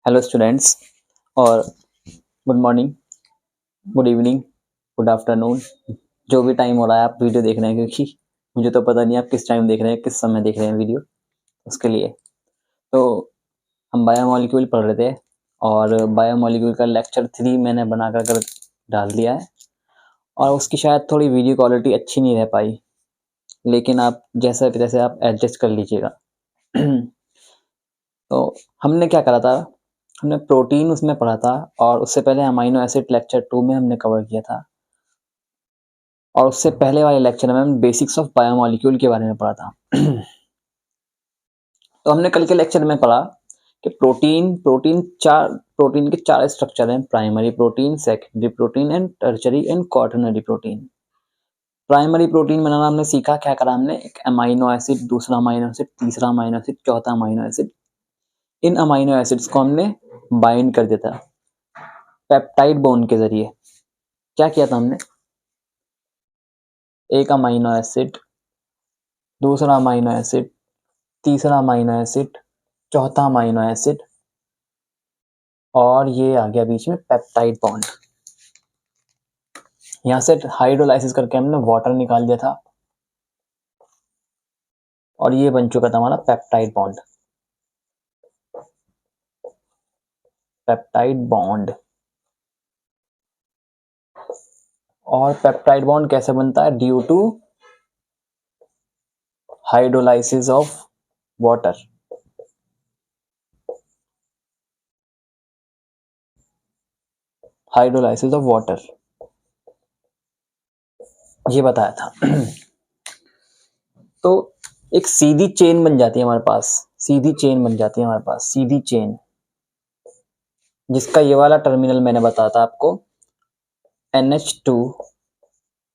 Hello students और good morning, good evening, good afternoon, जो भी टाइम हो रहा है आप वीडियो देख रहे हैं, क्योंकि मुझे तो पता नहीं आप किस टाइम देख रहे हैं, किस समय देख रहे हैं वीडियो। उसके लिए तो हम बायोमॉलिक्यूल पढ़ रहे थे और बायोमॉलिक्यूल का लेक्चर 3 मैंने बना कर डाल दिया है और उसकी शायद थोड़ी वीडियो क्वालिटी अच्छी नहीं रह पाई, लेकिन आप जैसे तैसे आप एडजस्ट कर लीजिएगा। तो हमने क्या करा था, हमने प्रोटीन उसमें पढ़ा था और उससे पहले अमाइनो एसिड लेक्चर 2 में हमने कवर किया था और उससे पहले वाले लेक्चर में हम बेसिक्स ऑफ बायोमॉलिक्यूल के बारे में पढ़ा था। तो हमने कल के लेक्चर में पढ़ा कि प्रोटीन के चार स्ट्रक्चर हैं: primary protein, secondary protein and tertiary and quaternary protein. Primary protein बनाना हमने सीखा, क्या करा हमने, एक अमाइनो एसिड, दूसरा अमाइनो एसिड, तीसरा अमाइनो एसिड, चौथा अमाइनो एसिड। इन अमाइनो एसिड्स को हमने बाइंड कर दिया था पेप्टाइड बॉन्ड के जरिए। क्या किया था हमने, एक अमाइनो एसिड, दूसरा अमाइनो एसिड, तीसरा अमाइनो एसिड, चौथा अमाइनो एसिड और ये आ गया बीच में पेप्टाइड बॉन्ड। यहाँ से हाइड्रोलाइसिस करके हमने वाटर निकाल दिया था और ये बन चुका था हमारा पेप्टाइड बॉन्ड। पेप्टाइड बॉन्ड और पेप्टाइड बॉन्ड कैसे बनता है, due to hydrolysis of water. Hydrolysis of water ये बताया था। तो एक सीधी चेन बन जाती है हमारे पास, सीधी चेन बन जाती है हमारे पास, सीधी चेन, जिसका ये वाला टर्मिनल मैंने बताया था आपको NH2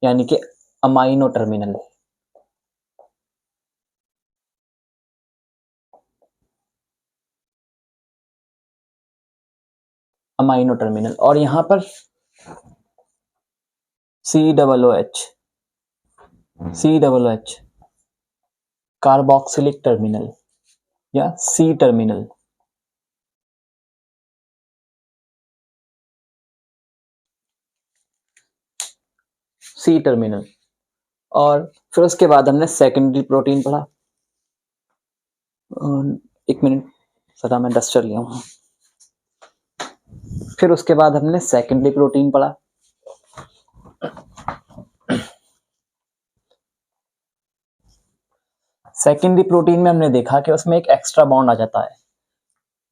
यानी कि अमाइनो टर्मिनल। अमाइनो टर्मिनल और यहां पर COOH, COOH कार्बोक्सिलिक टर्मिनल या C टर्मिनल। C टर्मिनल और फिर उसके बाद हमने सेकेंडरी प्रोटीन पढ़ा। एक मिनट सदा मैं डस्टर लिया हूँ। फिर उसके बाद हमने सेकेंडरी प्रोटीन पढ़ा। सेकेंडरी प्रोटीन में हमने देखा कि उसमें एक एक्स्ट्रा बॉन्ड आ जाता है,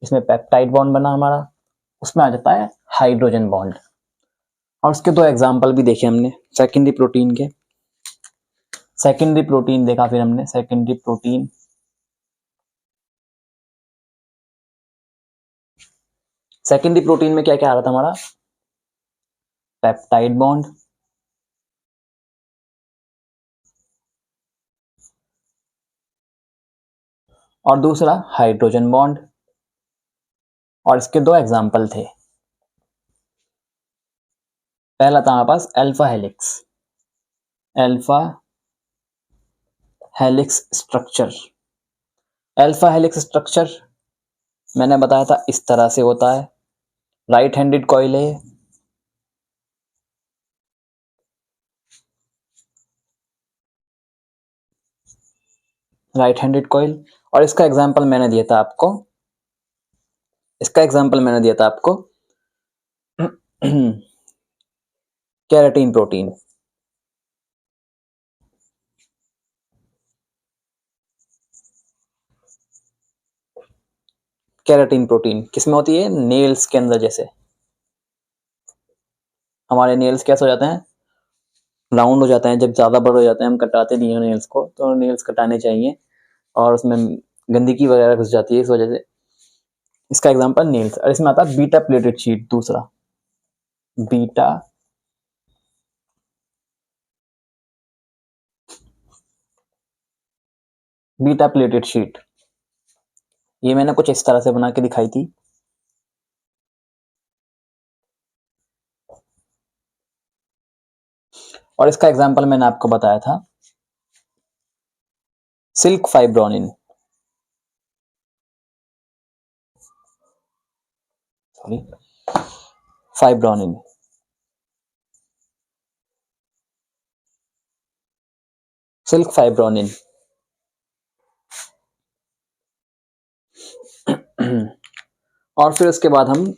इसमें पेप्टाइड बॉन्ड बना हमारा, उसमें आ जाता है हाइड्रोजन बॉन्ड और उसके दो एग्जांपल भी देखे हमने सेकेंडरी प्रोटीन के। सेकेंडरी प्रोटीन देखा फिर हमने सेकेंडरी प्रोटीन, सेकेंडरी प्रोटीन में क्या क्या आ रहा था हमारा, पेप्टाइड बॉन्ड और दूसरा हाइड्रोजन बॉन्ड और इसके दो एग्जांपल थे। पहला था हमारे पास alpha helix, alpha helix structure. Alpha helix structure मैंने बताया था इस तरह से होता है, राइट हैंडेड कॉइल है, राइट हैंडेड कॉइल और इसका एग्जांपल मैंने दिया था आपको, इसका एग्जांपल मैंने दिया था आपको केराटिन प्रोटीन। केराटिन प्रोटीन किसमें होती है, नेल्स के अंदर। जैसे हमारे नेल्स कैसे हो जाते हैं, राउंड हो जाते हैं, जब ज्यादा बड़े हो जाते हैं हम कटाते नहीं हैं नेल्स को, तो नेल्स कटाने चाहिए और उसमें गंदगी वगैरह घुस जाती है, इस वजह से। इसका एग्जांपल नेल्स और इसमें आता है बीटा प्लेटेड शीट। दूसरा बीटा बीटा प्लेटेड शीट, ये मैंने कुछ इस तरह से बना के दिखाई थी। और इसका एग्जांपल मैंने आपको बताया था silk फाइब्रोनिन। carefully. Fibronin. Silk fibronin. और फिर उसके बाद हम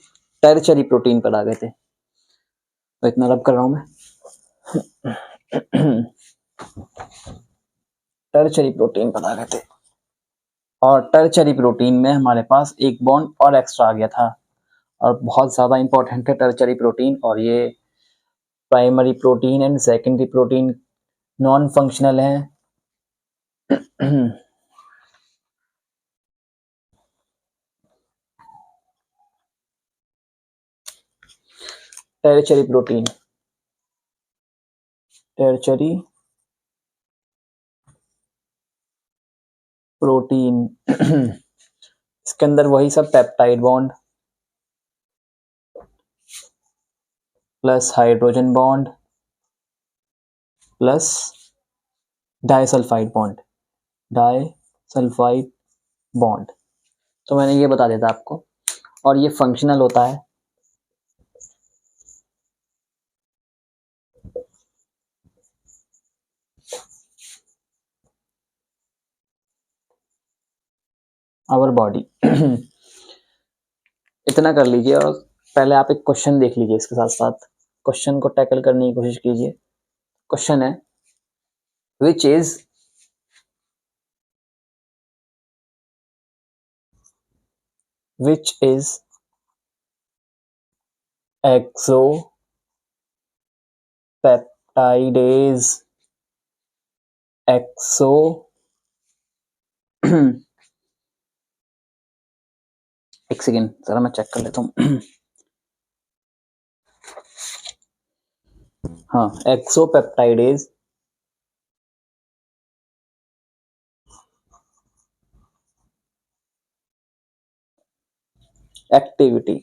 टेरिचरी प्रोटीन पर आ गए थे। तो इतना रब कर रहा हूं मैं। टेरिचरी प्रोटीन पर आ गए थे और टेरिचरी प्रोटीन में हमारे पास एक बॉन्ड और एक्स्ट्रा आ गया था और बहुत ज़्यादा इंपॉर्टेंट है टेरिचरी प्रोटीन। और ये primary protein and secondary protein non functional है। टेरिचरी प्रोटीन, टेरिचरी प्रोटीन इसके अंदर वही सब peptide bond plus hydrogen bond plus disulphide bond, disulphide bond. तो मैंने ये बता दिया था आपको। और ये फंक्शनल होता है। Our body. इतना कर लीजिए और पहले आप एक क्वेश्चन देख लीजिए, इसके साथ साथ क्वेश्चन को टैकल करने की कोशिश कीजिए। क्वेश्चन है विच इज एक्सोपेप्टाइडेज, एक्सो एक सेकेंड जरा मैं चेक कर लेता हूँ। हाँ, एक्सोपेप्टाइडेज एक्टिविटी।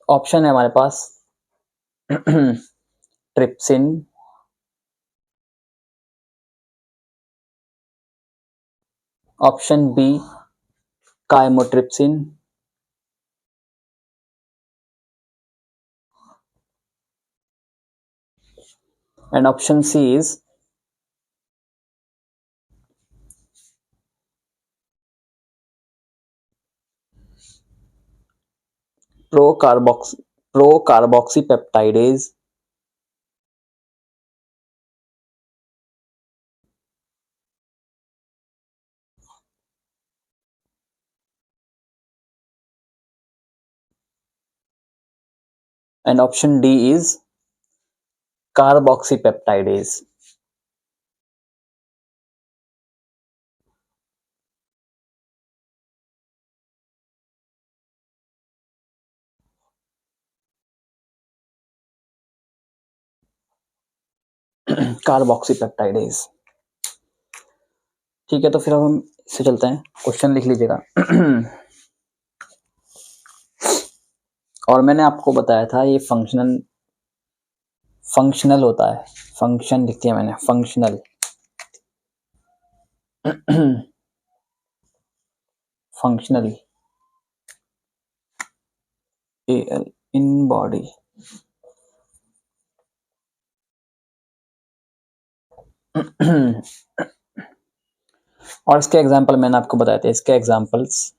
ऑप्शन है हमारे पास trypsin, option B chymotrypsin, and option C is procarboxypeptidase, and option D is carboxypeptidase. Carboxypeptidase. ठीक है, तो फिर अब हम इससे चलते हैं। क्वेश्चन लिख लीजिएगा। और मैंने आपको बताया था ये फंक्शनल होता है। फंक्शन लिख दिया मैंने, फंक्शनल। Functional in body. और इसके एग्जाम्पल मैंने आपको बताए थे। इसके examples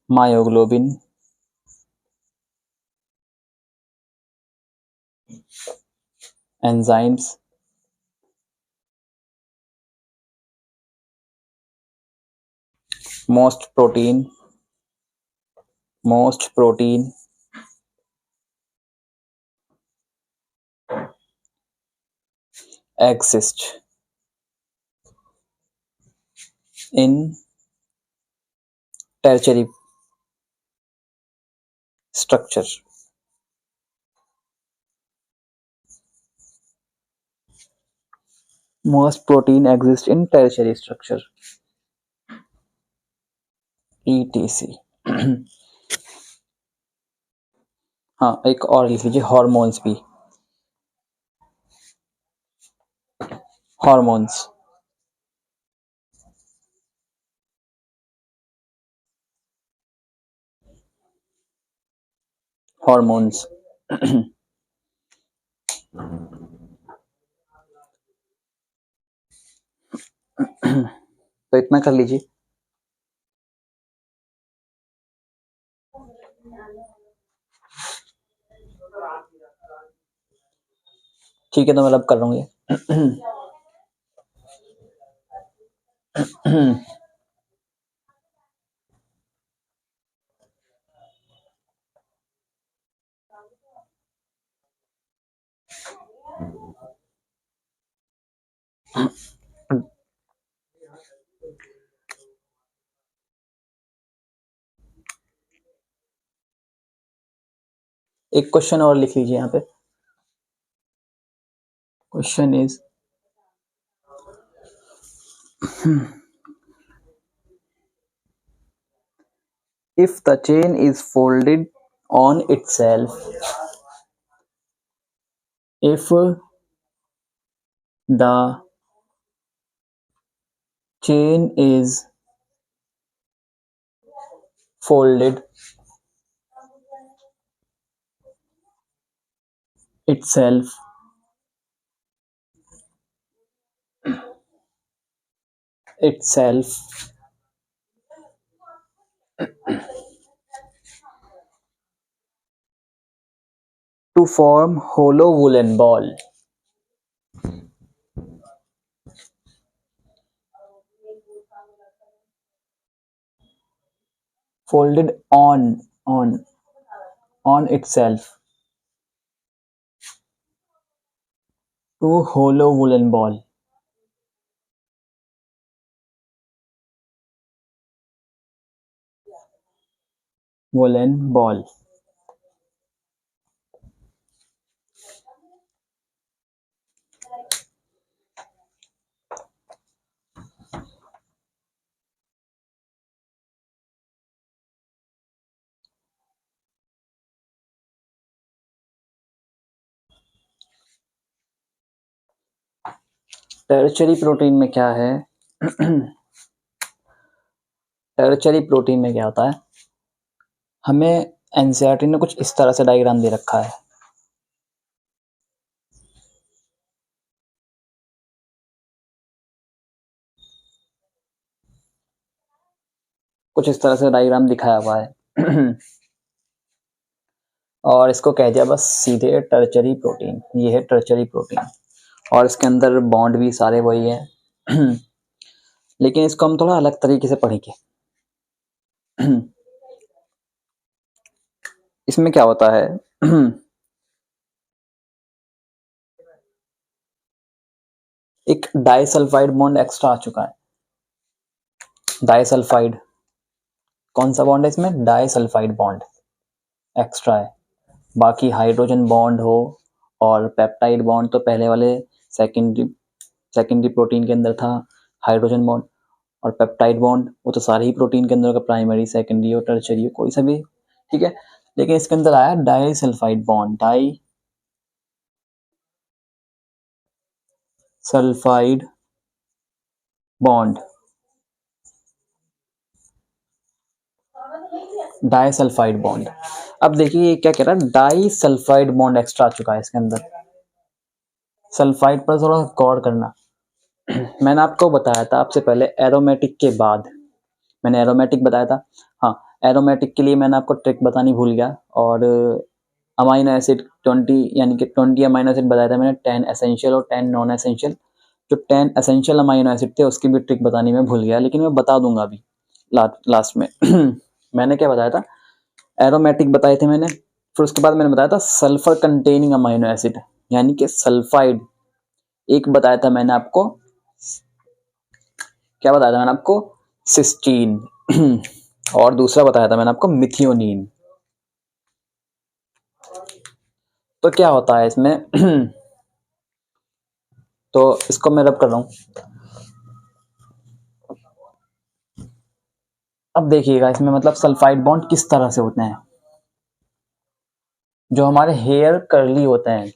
myoglobin, enzymes, most protein exist in tertiary structure. Most protein exist in tertiary structure. etc. हाँ, एक और लिख लीजिए हॉर्मोन्स भी, हॉर्मोन्स। हॉर्मोन्स तो इतना कर लीजिए। ठीक है, तो मैं अब कर रहा हूँ ये। एक क्वेश्चन और लिख लीजिए यहाँ पे। Question is if the chain is folded on itself, if the chain is folded itself, to form hollow woolen ball, folded on itself to hollow woolen ball, woolen ball। Tertiary protein में क्या है? Tertiary protein में क्या होता है, हमें NCERT ने कुछ इस तरह से डायग्राम दे रखा है। कुछ इस तरह से डायग्राम दिखाया हुआ है और इसको कह दिया बस सीधे टर्चरी प्रोटीन। ये है टर्चरी प्रोटीन और इसके अंदर बॉन्ड भी सारे वही है। लेकिन इसको हम थोड़ा अलग तरीके से पढ़ेंगे। इसमें क्या होता है, एक डाइसल्फाइड बॉन्ड एक्स्ट्रा आ चुका है। डाइसल्फाइड, कौन सा बॉन्ड है इसमें? डाइसल्फाइड बॉन्ड एक्स्ट्रा है। बाकी हाइड्रोजन बॉन्ड हो और पेप्टाइड बॉन्ड तो पहले वाले सेकेंडरी प्रोटीन के अंदर था। हाइड्रोजन बॉन्ड और पेप्टाइड बॉन्ड वो तो सारे ही प्रोटीन के अंदर होगा, प्राइमरी, सेकेंडरी और टर्शरी, कोई सा भी, ठीक है। लेकिन इसके अंदर आया disulphide bond, disulphide bond, disulphide bond. अब देखिए ये क्या कह रहा है, डाइसल्फाइड बॉन्ड एक्स्ट्रा आ चुका है इसके अंदर। सल्फाइड पर थोड़ा गौर करना। मैंने आपको बताया था आपसे पहले एरोमेटिक के बाद, मैंने एरोमेटिक बताया था। हाँ, एरोमेटिक के लिए मैंने आपको ट्रिक बतानी भूल गया। और अमाइनो एसिड 20, यानी कि 20 अमाइनो एसिड बताया था मैंने, 10 एसेंशियल और 10 नॉन एसेंशियल। जो 10 एसेंशियल अमाइनो एसिड थे उसकी भी ट्रिक बतानी मैं भूल गया, लेकिन मैं बता दूंगा अभी लास्ट में। मैंने क्या बताया था, एरोमेटिक बताए थे मैंने, फिर उसके बाद मैंने बताया था सल्फर कंटेनिंग अमाइनो एसिड, यानी कि सल्फाइड। एक बताया था मैंने आपको, क्या बताया था मैंने आपको, सिस्टीन। और दूसरा बताया था मैंने आपको मिथियोनीन। तो क्या होता है इसमें, तो इसको मैं रब कर रहा हूं। अब देखिएगा इसमें मतलब सल्फाइड बॉन्ड किस तरह से होते हैं। जो हमारे हेयर कर्ली होते हैं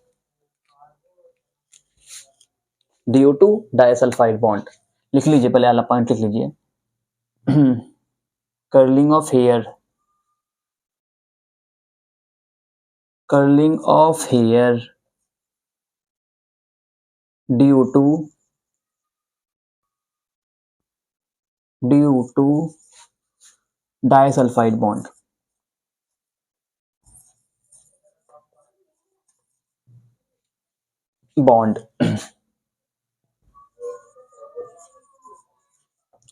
ड्यू टू डाइसल्फाइड बॉन्ड। लिख लीजिए पहले वाला पॉइंट लिख लीजिए। Curling of hair, curling of hair due to disulphide bond.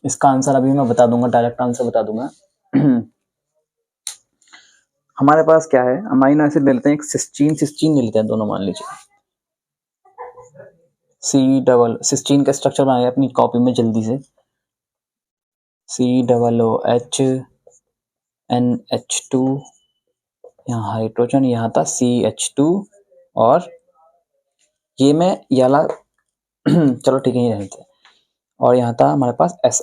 इसका आंसर अभी मैं बता दूंगा, डायरेक्ट आंसर बता दूंगा। हमारे पास क्या है, अमाइनो एसिड ले लेते हैं, एक सिस्टीन, सिस्टीन ले लेते हैं दोनों, मान लीजिए सिस्टीन का स्ट्रक्चर बनाया अपनी कॉपी में जल्दी से। COOH NH2, यहाँ हाइड्रोजन, यहाँ था CH2 और ये मैं ये वाला चलो ठीक है ये रहते हैं, और यहाँ था हमारे पास S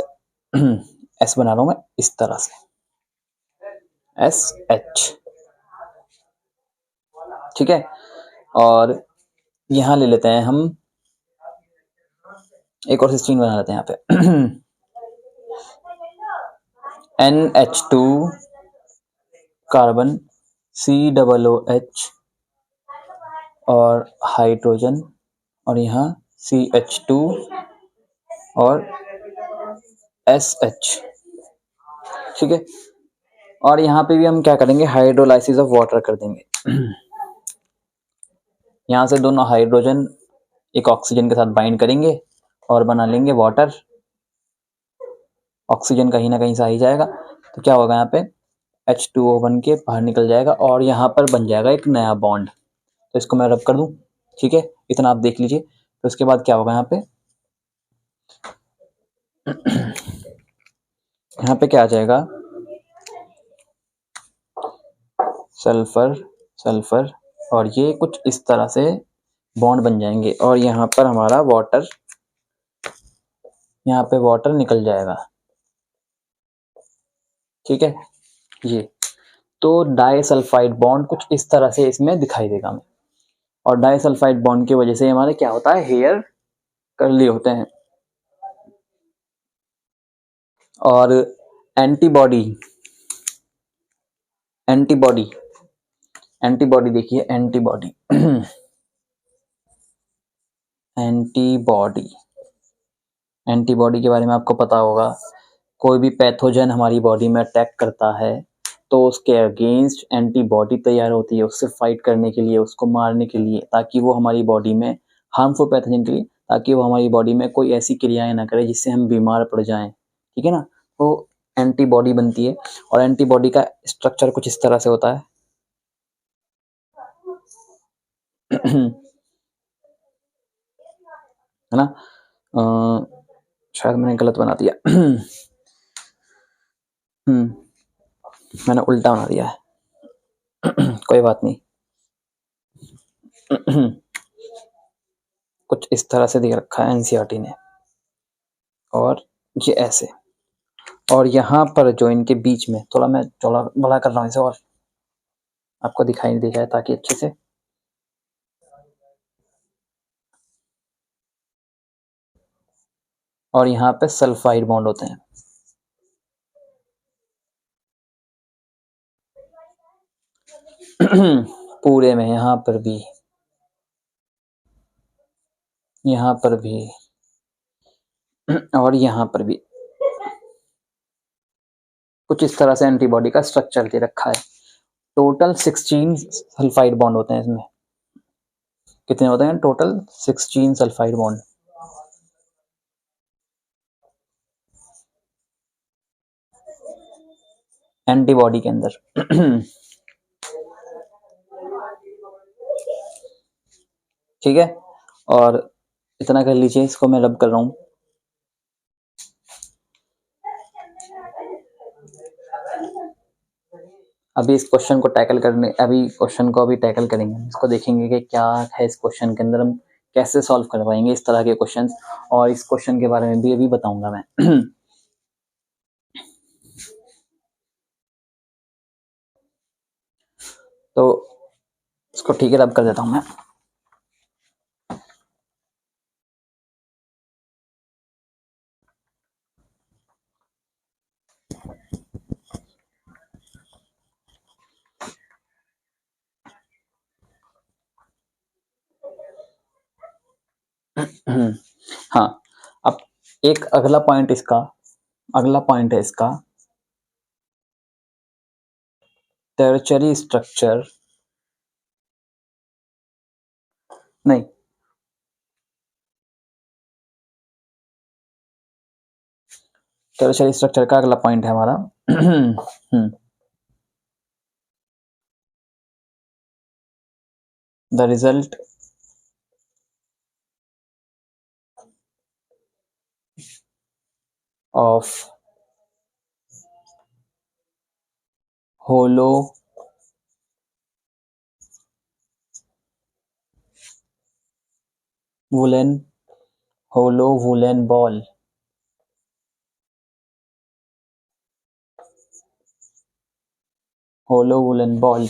S बना रहा हूँ मैं इस तरह से SH, ठीक है। और यहाँ ले लेते हैं हम एक और सिस्टीन बना लेते हैं यहाँ पे NH2 कार्बन COOH और हाइड्रोजन और यहाँ CH2 और SH, ठीक है। और यहाँ पे भी हम क्या करेंगे, हाइड्रोलाइसिस ऑफ वाटर कर देंगे। यहाँ से दोनों हाइड्रोजन एक ऑक्सीजन के साथ बाइंड करेंगे और बना लेंगे वाटर। ऑक्सीजन कहीं ना कहीं से आ ही जाएगा, तो क्या होगा यहाँ पे H2O बन के बाहर निकल जाएगा और यहाँ पर बन जाएगा एक नया बॉन्ड। तो इसको मैं रब कर दूं, ठीक है, इतना आप देख लीजिए। तो उसके बाद क्या होगा यहाँ पे यहाँ पे क्या आ जाएगा, सल्फर सल्फर, और ये कुछ इस तरह से बॉन्ड बन जाएंगे और यहाँ पर हमारा वाटर, यहाँ पे वाटर निकल जाएगा, ठीक है। ये तो डाइसल्फाइड बॉन्ड कुछ इस तरह से इसमें दिखाई देगा हमें, और डाइसल्फाइड बॉन्ड की वजह से हमारे क्या होता है, हेयर कर्ली होते हैं। और एंटीबॉडी, एंटीबॉडी एंटीबॉडी देखिए, एंटीबॉडी एंटीबॉडी एंटीबॉडी के बारे में आपको पता होगा, कोई भी पैथोजन हमारी बॉडी में अटैक करता है तो उसके अगेंस्ट एंटीबॉडी तैयार होती है, उससे फाइट करने के लिए, उसको मारने के लिए, ताकि वो हमारी बॉडी में हार्मफुल पैथोजन के लिए, ताकि वो हमारी बॉडी में कोई ऐसी क्रियाएं ना करे जिससे हम बीमार पड़ जाएं, ठीक है ना। तो एंटीबॉडी बनती है और एंटीबॉडी का स्ट्रक्चर कुछ इस तरह से होता है है ना। शायद मैंने गलत बना दिया मैंने उल्टा बना दिया है कोई बात नहीं कुछ इस तरह से दे रखा है एनसीईआरटी ने, और ये ऐसे, और यहाँ पर जो इनके बीच में थोड़ा मैं चौड़ा बड़ा कर रहा हूँ इसे और आपको दिखाई नहीं दे जाए ताकि अच्छे से, और यहाँ पे सल्फाइड बॉन्ड होते हैं। पूरे में यहाँ पर भी, यहाँ पर भी और यहाँ पर भी कुछ इस तरह से एंटीबॉडी का स्ट्रक्चर दे रखा है। टोटल 16 सल्फाइड बॉन्ड होते हैं इसमें। कितने होते हैं टोटल? 16 sulphide bond. एंटीबॉडी के अंदर ठीक है, और इतना कर लीजिए, इसको मैं रब कर रहा हूँ। अभी इस क्वेश्चन को टैकल करने, अभी क्वेश्चन को अभी टैकल करेंगे, इसको देखेंगे कि क्या है इस क्वेश्चन के अंदर, हम कैसे सॉल्व कर पाएंगे इस तरह के क्वेश्चंस, और इस क्वेश्चन के बारे में भी अभी बताऊंगा मैं तो तो ठीक है, रब कर देता हूँ मैं। हाँ, अब एक अगला पॉइंट है इसका टर्शरी स्ट्रक्चर, नहीं, टर्शरी स्ट्रक्चर का अगला पॉइंट है हमारा the result of hollow woollen ball, hollow woollen ball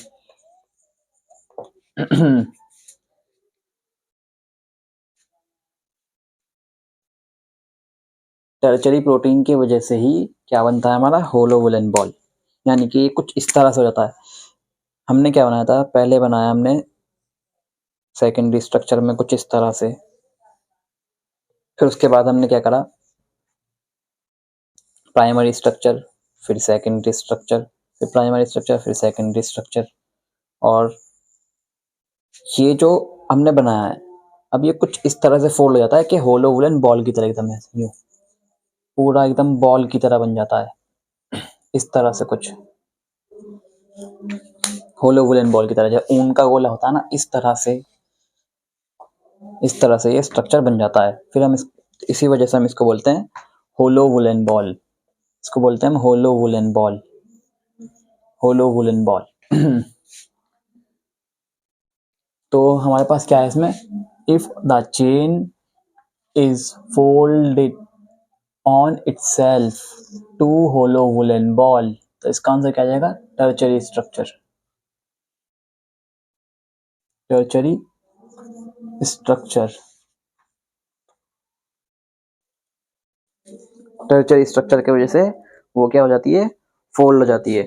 tertiary protein की वजह से ही क्या बनता है हमारा होलो वुलन बॉल, यानी कि कुछ इस तरह से हो जाता है। हमने क्या बनाया था, पहले बनाया हमने सेकेंडरी स्ट्रक्चर में कुछ इस तरह से, फिर उसके बाद हमने क्या करा, प्राइमरी स्ट्रक्चर, फिर सेकेंडरी स्ट्रक्चर, फिर प्राइमरी स्ट्रक्चर, फिर सेकेंडरी स्ट्रक्चर, और ये जो हमने बनाया है अब ये कुछ इस तरह से फोल्ड हो जाता है कि होलो वुलन बॉल की तरह एकदम ऐसे यूं पूरा एकदम बॉल की तरह बन जाता है, इस तरह से कुछ होलो वुलन बॉल की तरह, जब ऊन का गोला होता है ना, इस तरह से ये स्ट्रक्चर बन जाता है। फिर हम इसी वजह से हम इसको बोलते हैं होलो वुलन बॉल, इसको बोलते हैं हम hollow woollen ball, hollow woollen ball तो हमारे पास क्या है इसमें, if the chain is folded on itself to hollow woollen ball, तो इसका आंसर क्या जाएगा, tertiary structure, tertiary structure, tertiary structure की वजह से वो क्या हो जाती है, फोल्ड हो जाती है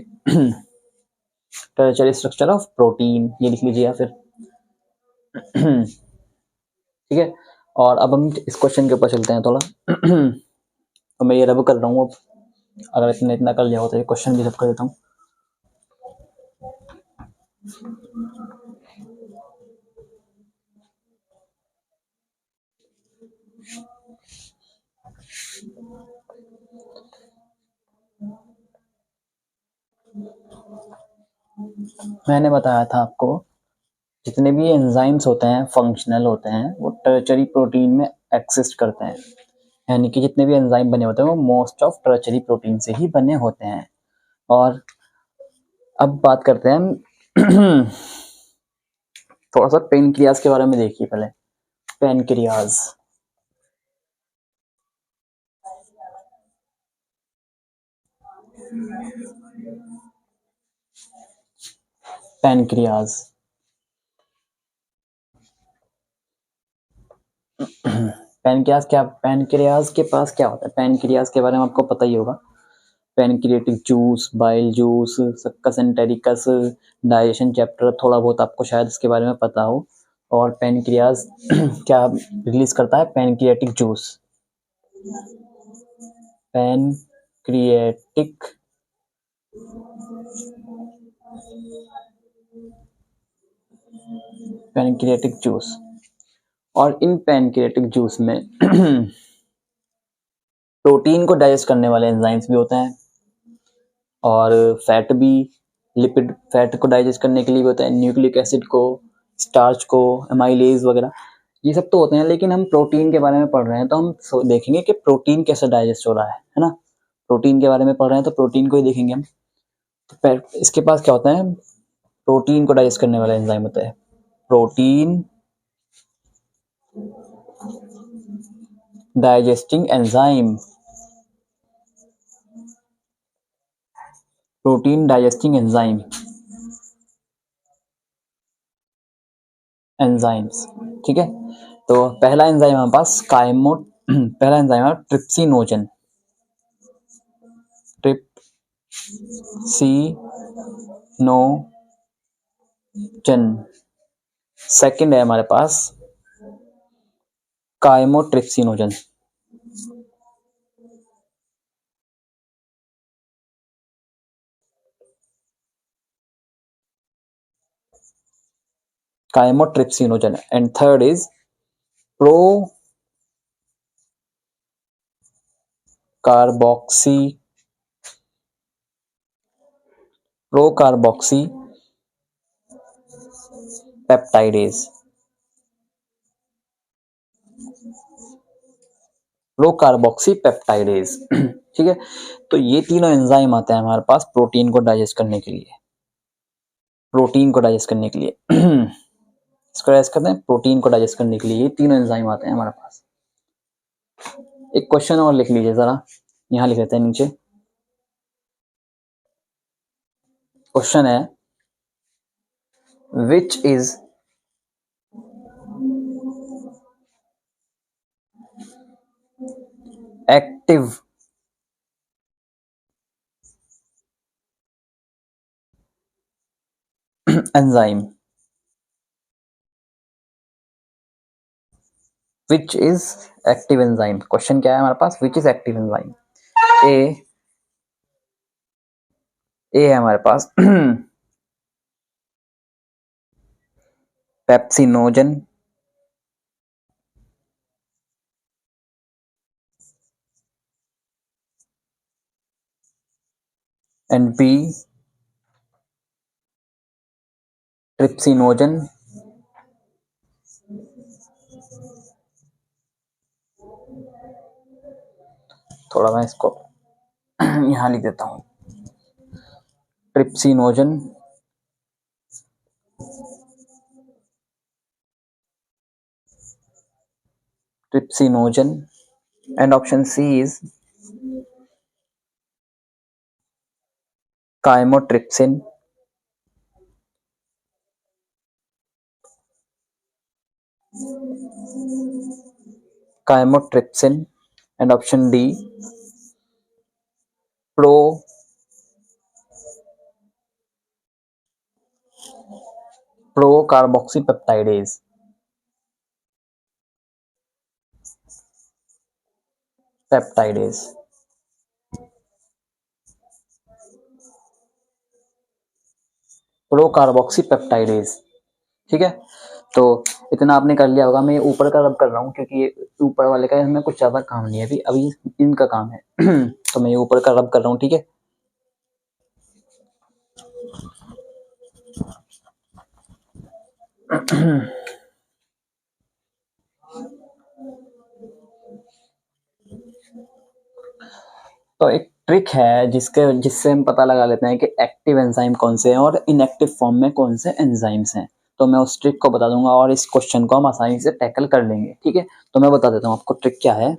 टर्शरी स्ट्रक्चर ऑफ प्रोटीन, ये लिख लीजिए या फिर ठीक है। और अब हम इस क्वेश्चन के ऊपर चलते हैं थोड़ा तो मैं ये रब कर रहा हूँ अब, अगर इतना कर लिया हो तो ये क्वेश्चन भी रब कर देता हूँ। मैंने बताया था आपको, जितने भी एंजाइम्स होते हैं फंक्शनल होते हैं वो टर्शरी प्रोटीन में एक्सिस्ट करते हैं, यानी कि जितने भी एंजाइम बने होते हैं वो मोस्ट ऑफ टर्शरी प्रोटीन से ही बने होते हैं। और अब बात करते हैं हम थोड़ा सा पेनक्रियाज के बारे में देखिए पहले। पेनक्रियाज, पेनक्रियाज पेनक्रियाज के पास क्या होता है, पेनक्रियाज के बारे में आपको पता ही होगा, pancreatic juice, bile juice, succus entericus, digestion chapter थोड़ा बहुत आपको शायद इसके बारे में पता हो। और पेनक्रियाज क्या रिलीज करता है, pancreatic juice, pancreatic pancreatic juice, और इन पेनक्रिएटिक जूस में प्रोटीन को डाइजेस्ट करने वाले एंजाइम्स भी होते हैं, और फैट भी, लिपिड फैट को डाइजेस्ट करने के लिए भी होता है, न्यूक्लिक एसिड को, स्टार्च को, एमाइलेज वगैरह, ये सब तो होते हैं। लेकिन हम प्रोटीन के बारे में पढ़ रहे हैं तो हम देखेंगे कि प्रोटीन कैसे डाइजेस्ट हो रहा है ना, प्रोटीन के बारे में पढ़ रहे हैं तो प्रोटीन को ही देखेंगे हम। तो इसके पास क्या होता है, प्रोटीन को डाइजेस्ट करने वाला एंजाइम होता है, protein digesting enzyme, protein digesting enzyme. Enzymes, ठीक है। तो पहला एंजाइम हमारे पास पहला एंजाइम है ट्रिप्सिनोजन, ट्रिप्सिनोजन। सेकंड है हमारे पास chymotrypsinogen, chymotrypsinogen. And third is pro carboxy peptidase, procarboxy peptidase. ठीक है। तो ये तीनों एंजाइम आते हैं हमारे पास प्रोटीन को डाइजेस्ट करने के लिए, इसको डाइजेस्ट करते हैं प्रोटीन को डाइजेस्ट करने के लिए ये तीनों एंजाइम आते हैं हमारे पास। एक क्वेश्चन और लिख लीजिए जरा, यहाँ लिख लेते हैं नीचे। क्वेश्चन है which is active enzyme, which is active enzyme. Question क्या है हमारे पास, which is active enzyme. A है हमारे पास पेप्सिनोजन, एंड बी ट्रिप्सिनोजन, थोड़ा मैं इसको यहाँ लिख देता हूँ, trypsinogen and option C is chymotrypsin, and option D procarboxy peptidase. Procarboxy peptidase, ठीक है। तो इतना आपने कर लिया होगा। मैं ऊपर का रब कर रहा हूँ क्योंकि ये ऊपर वाले का हमें कुछ ज्यादा काम नहीं है अभी अभी इनका काम है तो मैं ये ऊपर का रब कर रहा हूँ, ठीक है। तो एक ट्रिक है जिससे हम पता लगा लेते हैं कि एक्टिव एंजाइम कौन से हैं और इनएक्टिव फॉर्म में कौन से एंजाइम्स हैं। तो मैं उस ट्रिक को बता दूंगा और इस क्वेश्चन को हम आसानी से टैकल कर लेंगे, ठीक है। तो मैं बता देता हूँ आपको ट्रिक क्या है।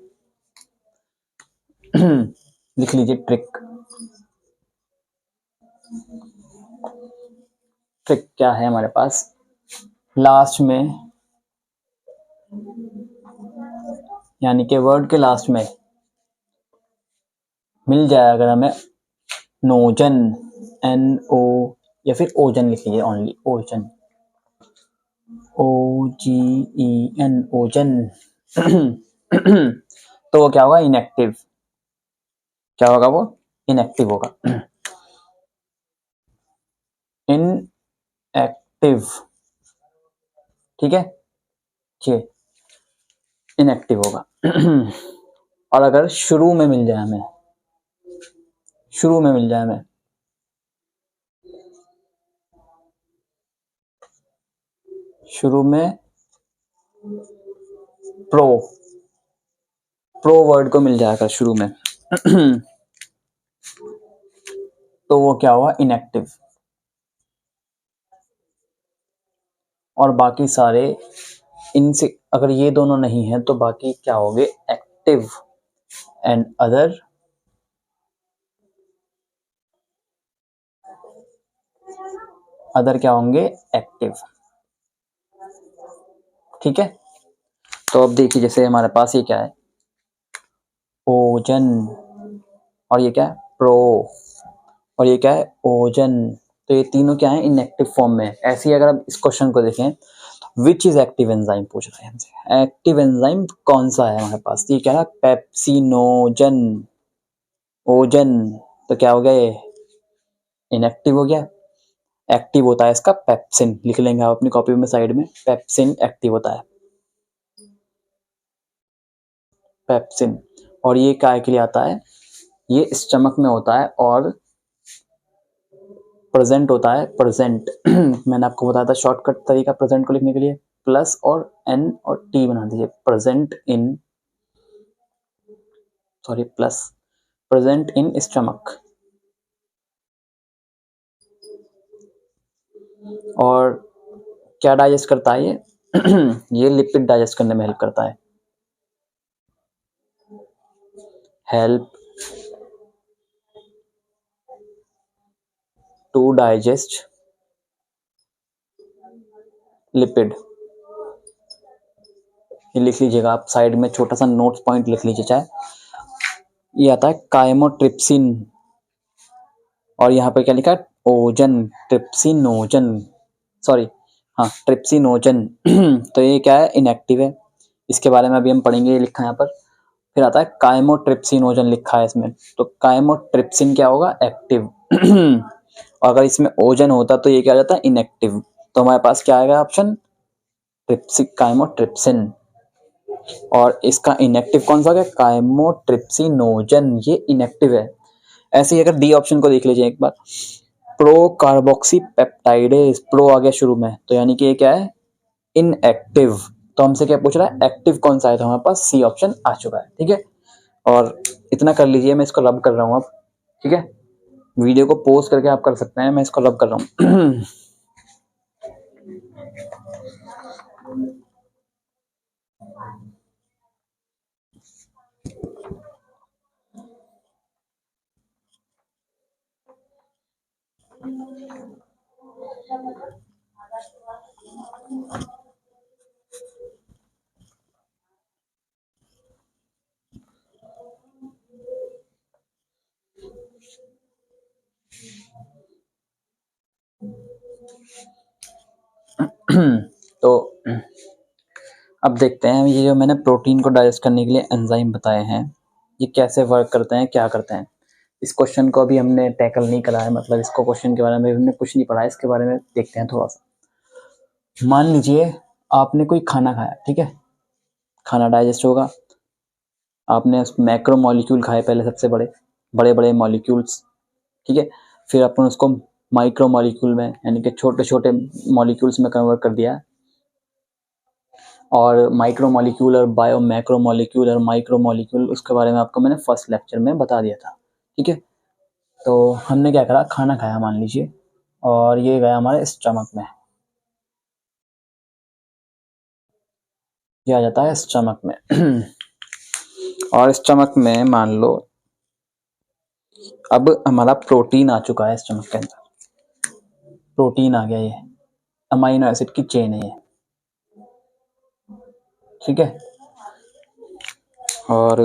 लिख लीजिए ट्रिक क्या है हमारे पास। लास्ट में यानी कि वर्ड के लास्ट में मिल जाए अगर हमें नोजन, NO, या फिर ओजन लिख लीजिए, ओनली ओजन, OGEN, ओजन। तो वो क्या होगा, इनएक्टिव। क्या होगा वो, इनएक्टिव होगा। इनएक्टिव, ठीक है, इनएक्टिव होगा। और अगर शुरू में मिल जाए हमें, शुरू में प्रो वर्ड को मिल जाएगा शुरू में तो वो क्या हुआ, इनएक्टिव। और बाकी सारे इनसे अगर ये दोनों नहीं है तो बाकी क्या हो गए, एक्टिव। एंड अदर क्या होंगे, एक्टिव। ठीक है। तो अब देखिए जैसे हमारे पास ये क्या है, ओजन, और ये क्या है, प्रो, और ये क्या है, ओजन। तो ये तीनों क्या है, इनएक्टिव फॉर्म में। ऐसे ही अगर आप इस क्वेश्चन को देखें, विच इज एक्टिव एंजाइम पूछ रहा है हमसे। एक्टिव एंजाइम कौन सा है हमारे पास, ये क्या है, पेप्सिनोजन, ओजन। तो क्या हो गया, ये इनएक्टिव हो गया। एक्टिव होता है इसका पेप्सिन, लिख लेंगे आप अपनी कॉपी में साइड में, पेप्सिन एक्टिव होता है, पेप्सिन। और ये काय के लिए आता है, ये स्टमक में होता है और प्रेजेंट होता है, प्रेजेंट मैंने आपको बताया था शॉर्टकट तरीका प्रेजेंट को लिखने के लिए, प्लस और एन और टी बना दीजिए, present in, sorry plus, present in stomach. और क्या डाइजेस्ट करता है ये ये लिपिड डाइजेस्ट करने में हेल्प करता है, हेल्प टू डाइजेस्ट लिपिड। ये लिख लीजिएगा आप साइड में, छोटा सा नोट्स पॉइंट लिख लीजिए चाहे। ये आता है काइमोट्रिप्सिन, और यहाँ पे क्या लिखा है, ओजन, ट्रिप्सिनोजन, सॉरी हाँ ट्रिप्सिनोजन तो ये क्या है, इनएक्टिव है, इसके बारे में अभी हम पढ़ेंगे, ये लिखा है यहाँ पर। फिर आता है काइमोट्रिप्सिनोजन लिखा है इसमें, तो काइमोट्रिप्सिन क्या होगा, एक्टिव और अगर इसमें ओजन होता तो ये क्या हो जाता है, इनएक्टिव। तो हमारे पास क्या आएगा ऑप्शन, काइमोट्रिप्सिन। और इसका इनएक्टिव कौन सा हो गया, काइमोट्रिप्सिनोजन, ये इनएक्टिव है। ऐसे ही अगर डी ऑप्शन को देख लीजिए एक बार, प्रो कार्बोक्सी पेप्टाइडेज, प्रो आ गया शुरू में, तो यानी कि ये क्या है, इनएक्टिव। तो हमसे क्या पूछ रहा है, एक्टिव कौन सा है, तो हमारे पास सी ऑप्शन आ चुका है, ठीक है। और इतना कर लीजिए, मैं इसको रब कर रहा हूँ अब, ठीक है। वीडियो को पोस्ट करके आप कर सकते हैं, मैं इसको रब कर रहा हूँ तो अब देखते हैं, ये जो मैंने प्रोटीन को डाइजेस्ट करने के लिए एंजाइम बताए हैं, ये कैसे वर्क करते हैं, क्या करते हैं। इस क्वेश्चन को अभी हमने टैकल नहीं करा है, मतलब इसको क्वेश्चन के बारे में हमने कुछ नहीं पढ़ा है, इसके बारे में देखते हैं थोड़ा सा। मान लीजिए आपने कोई खाना खाया, ठीक है, खाना डाइजेस्ट होगा, आपने मैक्रो मॉलिक्यूल खाए पहले, सबसे बड़े बड़े बड़े मॉलिक्यूल्स, ठीक है। फिर अपन उसको माइक्रो मॉलिक्यूल में, यानी कि छोटे छोटे मॉलिक्यूल्स में कन्वर्ट कर दिया, और माइक्रो मॉलिक्यूल और बायो मैक्रो मॉलिक्यूल और माइक्रो मॉलिक्यूल, उसके बारे में आपको मैंने फर्स्ट लेक्चर में बता दिया था, ठीक है। तो हमने क्या करा, खाना खाया मान लीजिए, और ये गया हमारे स्टमक में, ये आ जाता है स्टमक में और स्टमक में मान लो अब हमारा प्रोटीन आ चुका है स्टमक के अंदर, प्रोटीन आ गया, ये अमाइनो एसिड की चेन है ये, ठीक है। और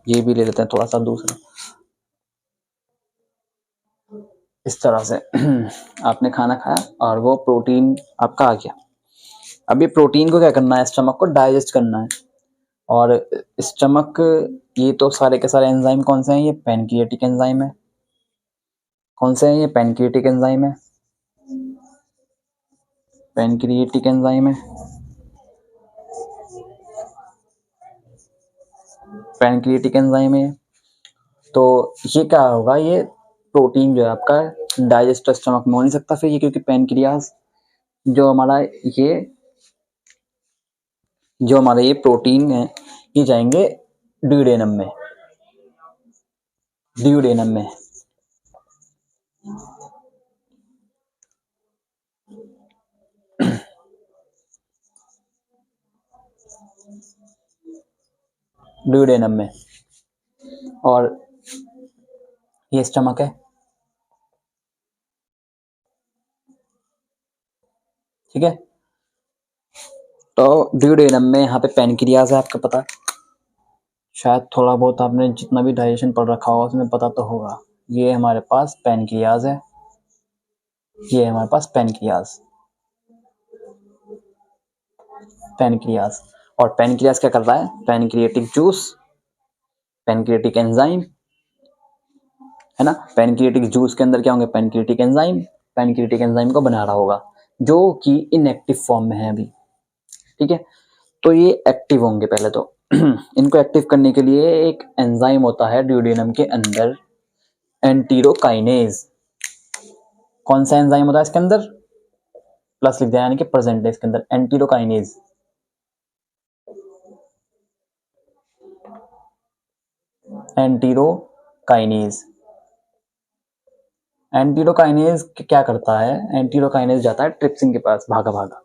ये भी ले लेते हैं थोड़ा सा दूसरा, इस तरह से आपने खाना खाया और वो प्रोटीन आपका आ गया। अब ये प्रोटीन को क्या करना है, स्टमक को डाइजेस्ट करना है। और स्टमक, ये तो सारे के सारे एंजाइम कौन से हैं, ये पैनक्रिएटिक एंजाइम है। कौन से हैं ये, पैनक्रिएटिक एंजाइम है, पैनक्रिएटिक एंजाइम है, पैनक्रिएटिक एंजाइम है। तो ये क्या होगा, ये प्रोटीन जो है आपका डाइजेस्ट स्टमक में हो नहीं सकता फिर ये, क्योंकि पैनक्रियाज जो हमारा ये प्रोटीन है, ये जाएंगे ड्यूडेनम में, ड्यूडेनम में, ड्यूडेनम में। और ये स्टमक है, ठीक है। तो ड्यूडेनम में यहाँ पे पैनक्रियाज है, आपको पता है, शायद थोड़ा बहुत आपने जितना भी डाइजेशन पढ़ रखा होगा उसमें पता तो होगा। ये हमारे पास पैनक्रियाज है, ये हमारे पास पैनक्रियाज, पैनक्रियाज। और पैनक्रियाज क्या कर रहा है, पैनक्रिएटिक जूस, पैनक्रिएटिक एंजाइम, है ना। पैनक्रिएटिक जूस के अंदर क्या होंगे, पैनक्रिएटिक एंजाइम, पैनक्रिएटिक एंजाइम को बना रहा होगा जो कि इनएक्टिव फॉर्म में है अभी, ठीक है। तो ये एक्टिव होंगे पहले तो इनको एक्टिव करने के लिए एक एंजाइम होता है ड्यूडेनम के अंदर, एंटीरोकाइनेज। कौन सा एंजाइम होता है इसके अंदर, प्लस लिख दिया यानी कि प्रेजेंट है इसके अंदर, एंटीरोकाइनेज। एंटीरोकाइनेज, एंटीरोकाइनेज क्या करता है, एंटीरोकाइनेज जाता है ट्रिप्सिन के पास, भागा भागा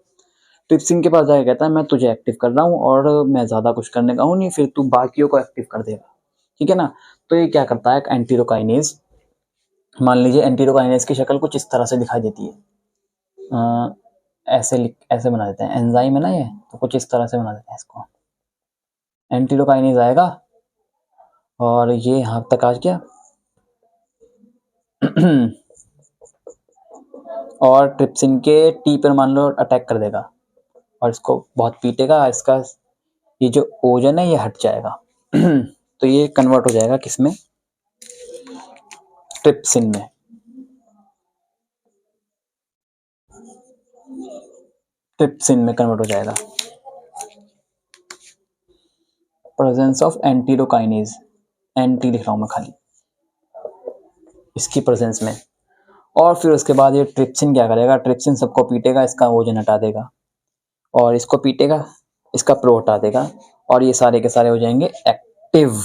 ट्रिप्सिन के पास जाकर कहता है मैं तुझे एक्टिव कर रहा हूँ और मैं ज्यादा कुछ करने का हूँ नहीं, फिर तू बाकियों को एक्टिव कर देगा, ठीक है ना। तो ये क्या करता है एंटीरोकाइनेज, मान लीजिए एंटीरोकाइनेज की शक्ल कुछ इस तरह से दिखाई देती है, ऐसे बना देते हैं, एंजाइम है ना ये, तो कुछ इस तरह से बना देते हैं इसको। एंटीरोकाइनेज आएगा और ये यहाँ तक आ गया और ट्रिप्सिन के टी पर मान लो अटैक कर देगा और इसको बहुत पीटेगा, इसका ये जो ओजन है ये हट जाएगा तो ये कन्वर्ट हो जाएगा किसमें, ट्रिप्सिन में। ट्रिप्सिन में कन्वर्ट हो जाएगा, प्रेजेंस ऑफ एंटीरोकाइनेज, एंटी लिख रहा हूं मैं खाली, इसकी प्रेजेंस में। और फिर उसके बाद ये ट्रिप्सिन क्या करेगा, ट्रिप्सिन सबको पीटेगा, इसका ओजन हटा देगा और इसको पीटेगा, इसका प्रो हटा देगा और ये सारे के सारे हो जाएंगे एक्टिव।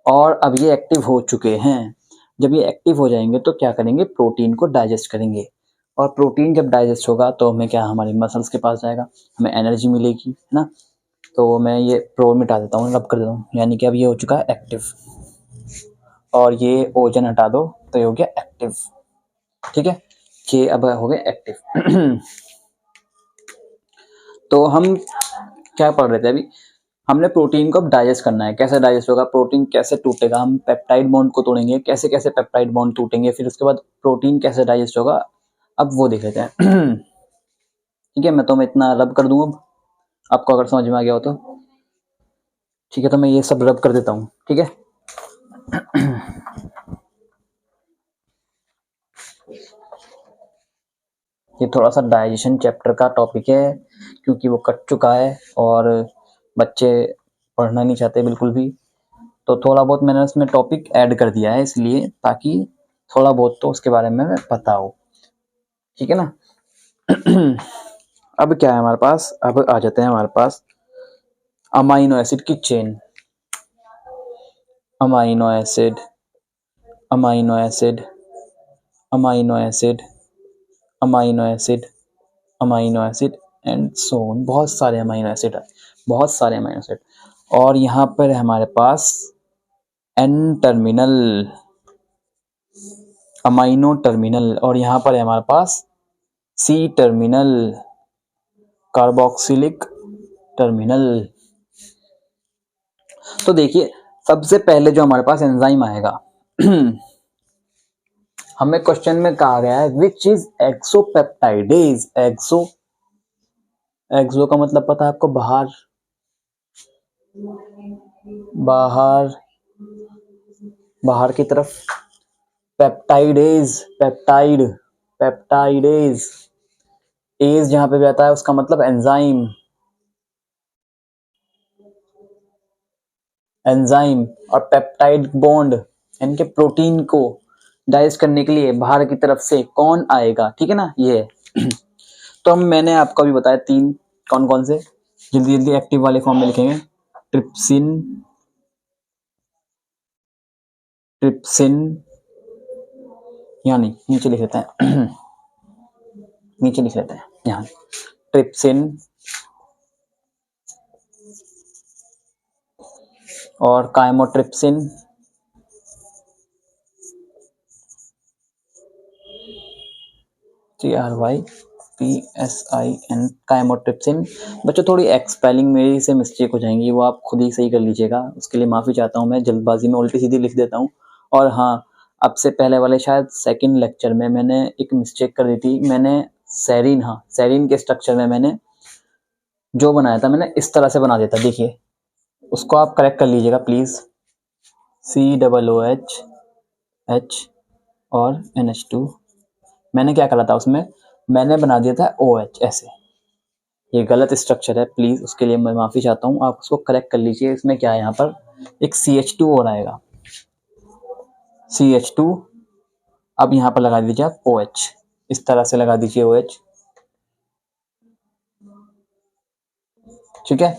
और अब ये एक्टिव हो चुके हैं, जब ये एक्टिव हो जाएंगे तो क्या करेंगे, प्रोटीन को डाइजेस्ट करेंगे और प्रोटीन जब डाइजेस्ट होगा तो हमें क्या, हमारे मसल्स के पास जाएगा, हमें एनर्जी मिलेगी, है ना। तो मैं ये प्रो मिटा देता हूँ, रब कर देता हूँ, यानी कि अब ये हो चुका है एक्टिव और ये ओजन हटा दो तो ये हो गया एक्टिव, ठीक है। ये अब हो गए एक्टिव तो हम क्या पढ़ रहे थे अभी, हमने प्रोटीन को अब डाइजेस्ट करना है, कैसे डाइजेस्ट होगा, प्रोटीन कैसे टूटेगा, हम पेप्टाइड बॉन्ड को तोड़ेंगे, कैसे कैसे पेप्टाइड बॉन्ड टूटेंगे, फिर उसके बाद प्रोटीन कैसे डाइजेस्ट होगा, अब वो देख लेते हैं ठीक है। मैं इतना रब कर दूं, अब आपको अगर समझ में आ गया हो तो ठीक है, तो मैं ये सब रब कर देता हूँ, ठीक है ये थोड़ा सा डाइजेशन चैप्टर का टॉपिक है क्योंकि वो कट चुका है और बच्चे पढ़ना नहीं चाहते बिल्कुल भी, तो थोड़ा बहुत मैंने उसमें टॉपिक ऐड कर दिया है इसलिए, ताकि थोड़ा बहुत तो उसके बारे में पता हो, ठीक है ना अब क्या है हमारे पास, अब आ जाते हैं हमारे पास अमाइनो एसिड की chain, amino acid, amino acid, amino acid, amino acid, amino acid and so on, बहुत सारे अमाइनो एसिड है, बहुत सारे अमाइनो एसिड। और यहाँ पर हमारे पास एन टर्मिनल, अमाइनो टर्मिनल, और यहाँ पर है हमारे पास सी टर्मिनल, कार्बोक्सिलिक टर्मिनल। तो देखिए सबसे पहले जो हमारे पास एंजाइम आएगा हमें क्वेश्चन में कहा गया है विच इज एक्सोपेप्टाइडेज, एक्सो का मतलब पता है आपको, बाहर, बाहर, बाहर की तरफ, पेप्टाइडेज, पेप्टाइड, पेप्टाइडेज, एज जहां पे भी आता है उसका मतलब एंजाइम, एंजाइम। और पेप्टाइड बॉन्ड यानी कि प्रोटीन को डाइजेस्ट करने के लिए बाहर की तरफ से कौन आएगा, ठीक है ना, ये तो मैंने आपको अभी बताया तीन, कौन कौन से, जल्दी जल्दी एक्टिव वाले फॉर्म में लिखेंगे, ट्रिप्सिन, ट्रिप्सिन, यहाँ नहीं, नीचे लिख लेते हैं नीचे लिख लेते हैं यहाँ, ट्रिप्सिन और काइमोट्रिप्सिन, TRY PSIN काइमोट्रिप्सिन। बच्चों थोड़ी एक्सपेलिंग मेरी से मिस्टेक हो जाएंगी, वो आप खुद ही सही कर लीजिएगा, उसके लिए माफ़ी चाहता हूँ, मैं जल्दबाजी में उल्टी सीधी लिख देता हूँ। और हाँ, अब से पहले वाले शायद सेकंड लेक्चर में मैंने एक मिस्टेक कर दी थी, मैंने सेरीन, हाँ सेरीन के स्ट्रक्चर में मैंने जो बनाया था मैंने इस तरह से बना दिया था, देखिए उसको आप करेक्ट कर लीजिएगा प्लीज़। COOH और NH2, मैंने क्या करा था उसमें, मैंने बना दिया था OH ऐसे, ये गलत स्ट्रक्चर है, प्लीज़ उसके लिए मैं माफ़ी चाहता हूँ, आप उसको करेक्ट कर लीजिए। इसमें क्या है, यहाँ पर एक CH2 और आएगा, CH2, अब यहाँ पर लगा दीजिए आप OH, इस तरह से लगा दीजिए OH, ठीक है।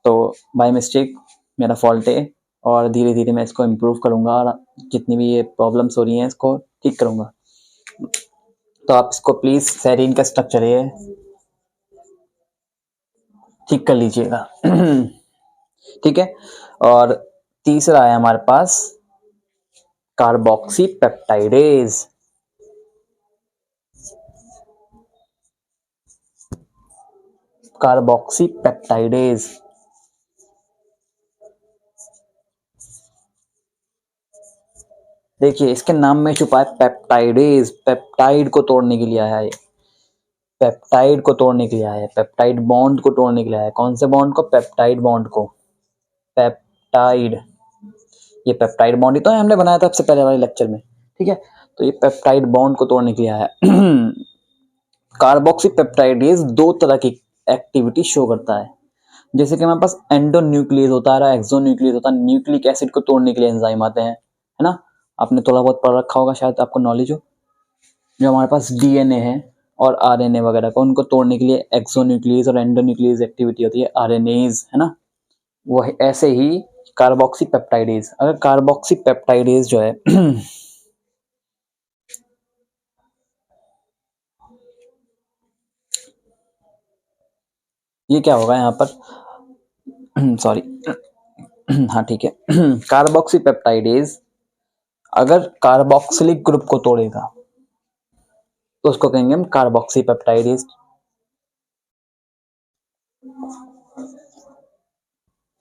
तो बाय मिस्टेक मेरा फॉल्ट है, और धीरे धीरे मैं इसको इम्प्रूव करूँगा, और जितनी भी ये प्रॉब्लम्स हो रही हैं इसको ठीक करूँगा। तो आप इसको प्लीज़ सेरीन का स्ट्रक्चर है ठीक कर लीजिएगा। ठीक है। और तीसरा है हमारे पास कार्बोक्सी पेप्टाइडेज। कार्बोक्सी पेप्टाइडेज, देखिए इसके नाम में छुपा है पेप्टाइडेज, पेप्टाइड को तोड़ने के लिए आया है, पेप्टाइड को तोड़ने के लिए आया है, पेप्टाइड बॉन्ड को तोड़ने के लिए आया है। कौन से बॉन्ड को, पेप्टाइड बॉन्ड को, पेप्टाइड, ये पेप्टाइड बॉन्ड ही तो हमने बनाया था सबसे पहले वाले लेक्चर में, ठीक है। तो ये पेप्टाइड बॉन्ड को तोड़ने के लिए आया है। कार्बोक्सी पेप्टाइडेज दो तरह की एक्टिविटी शो करता है, जैसे कि हमारे पास एंडोन्यूक्लियस होता है, एक्सोन्यूक्लियस होता है, न्यूक्लिक एसिड को तोड़ने के लिए एंजाइम आते हैं, है ना, आपने थोड़ा बहुत पढ़ रखा होगा, शायद आपको नॉलेज हो। जो हमारे पास DNA है और RNA वगैरह को, उनको तोड़ने के लिए एक्सोन्यूक्लियस और एंडोन्यूक्लियस एक्टिविटी होती है, RNAs, है ना। वह ऐसे ही कार्बोक्सी पेप्टाइडेज, अगर कार्बोक्सी पेप्टाइडेज जो है ये क्या होगा यहाँ पर, सॉरी, हाँ ठीक है। कार्बोक्सी पेप्टाइडेज अगर कार्बोक्सिलिक ग्रुप को तोड़ेगा तो उसको कहेंगे हम कार्बोक्सी पेप्टाइडेज।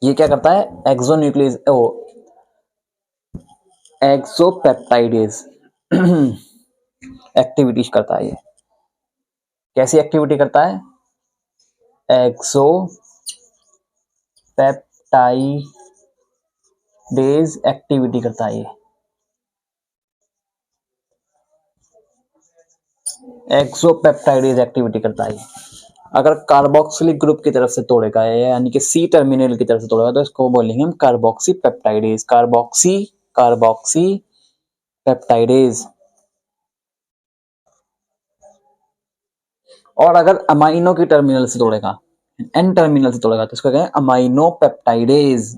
ये क्या करता है, एक्सोन्यूक्लियस एक्सोपेप्टाइडेज एक्टिविटीज करता है। ये कैसी एक्टिविटी करता है, एक्सोपेप्टाइडेज एक्टिविटी करता है, ये एक्सोपेप्टाइडेज एक्टिविटी करता है। अगर कार्बोक्सिलिक ग्रुप की तरफ से तोड़ेगा, यानी कि C टर्मिनल की तरफ से तोड़ेगा, तो इसको बोलेंगे हम कार्बोक्सी पेप्टाइडेज, कार्बोक्सी पेप्टाइडेज। और अगर अमाइनो की टर्मिनल से तोड़ेगा, N टर्मिनल से तोड़ेगा, तो इसको कहेंगे अमाइनो पेप्टाइडेज।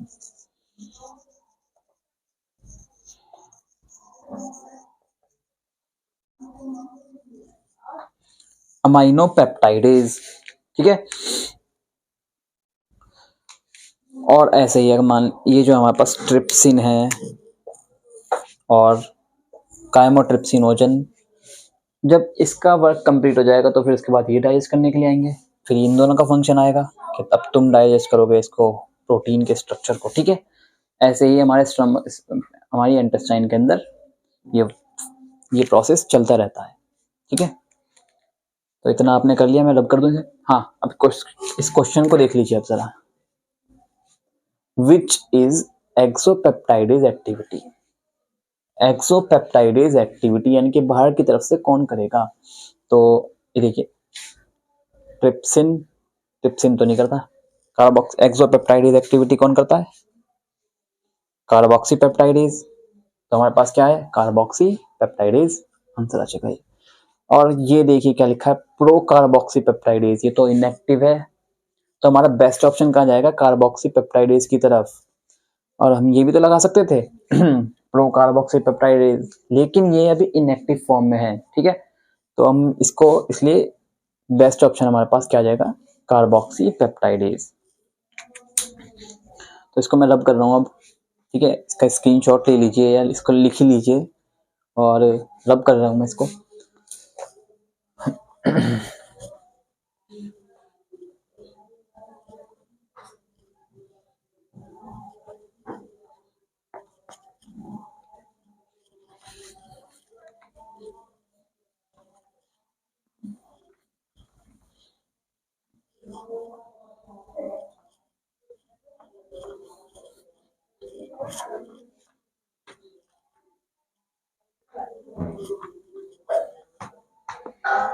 अमाइनो पेप्टाइडेज, ठीक है। और ऐसे ही अगर मान, ये जो हमारे पास ट्रिप्सिन है और काइमोट्रिप्सिनोजन, जब इसका वर्क कंप्लीट हो जाएगा तो फिर इसके बाद ये डाइजेस्ट करने के लिए आएंगे, फिर इन दोनों का फंक्शन आएगा कि तब तुम डाइजेस्ट करोगे इसको, प्रोटीन के स्ट्रक्चर को, ठीक है। ऐसे ही हमारी इंटेस्टाइन के अंदर ये प्रोसेस चलता रहता है, ठीक है। तो इतना आपने कर लिया, मैं रब कर दूं इसे। हाँ, अब इस क्वेश्चन को देख लीजिए आप जरा, विच इज एक्सोपेप्टाइडेज एक्टिविटी, एक्सोपेप्टाइडेज एक्टिविटी यानी कि बाहर की तरफ से कौन करेगा। तो ये देखिए, ट्रिप्सिन तो नहीं करता, एक्सोपेप्टाइडेज एक्टिविटी कौन करता है, कार्बोक्सी पेप्टाइडेज। तो हमारे पास क्या है, कार्बोक्सी पेप्टाइडेज, आंसर आ जाएगा। और ये देखिए क्या लिखा है, प्रो कार्बोक्सी पेप्टाइडेज, ये तो इनएक्टिव है, तो हमारा बेस्ट ऑप्शन कहाँ जाएगा, कार्बोक्सी पेप्टाइडेज की तरफ। और हम ये भी तो लगा सकते थे प्रो कार्बोक्सी पेप्टाइडेज, लेकिन ये अभी इनएक्टिव फॉर्म में है, ठीक है। तो हम इसको, इसलिए बेस्ट ऑप्शन हमारे पास क्या जाएगा, कार्बोक्सी पेप्टाइडेज। तो इसको मैं रब कर रहा हूँ अब, ठीक है। इसका स्क्रीनशॉट ले लीजिए या इसको लिख ही लीजिए, और रब कर रहा हूँ मैं इसको।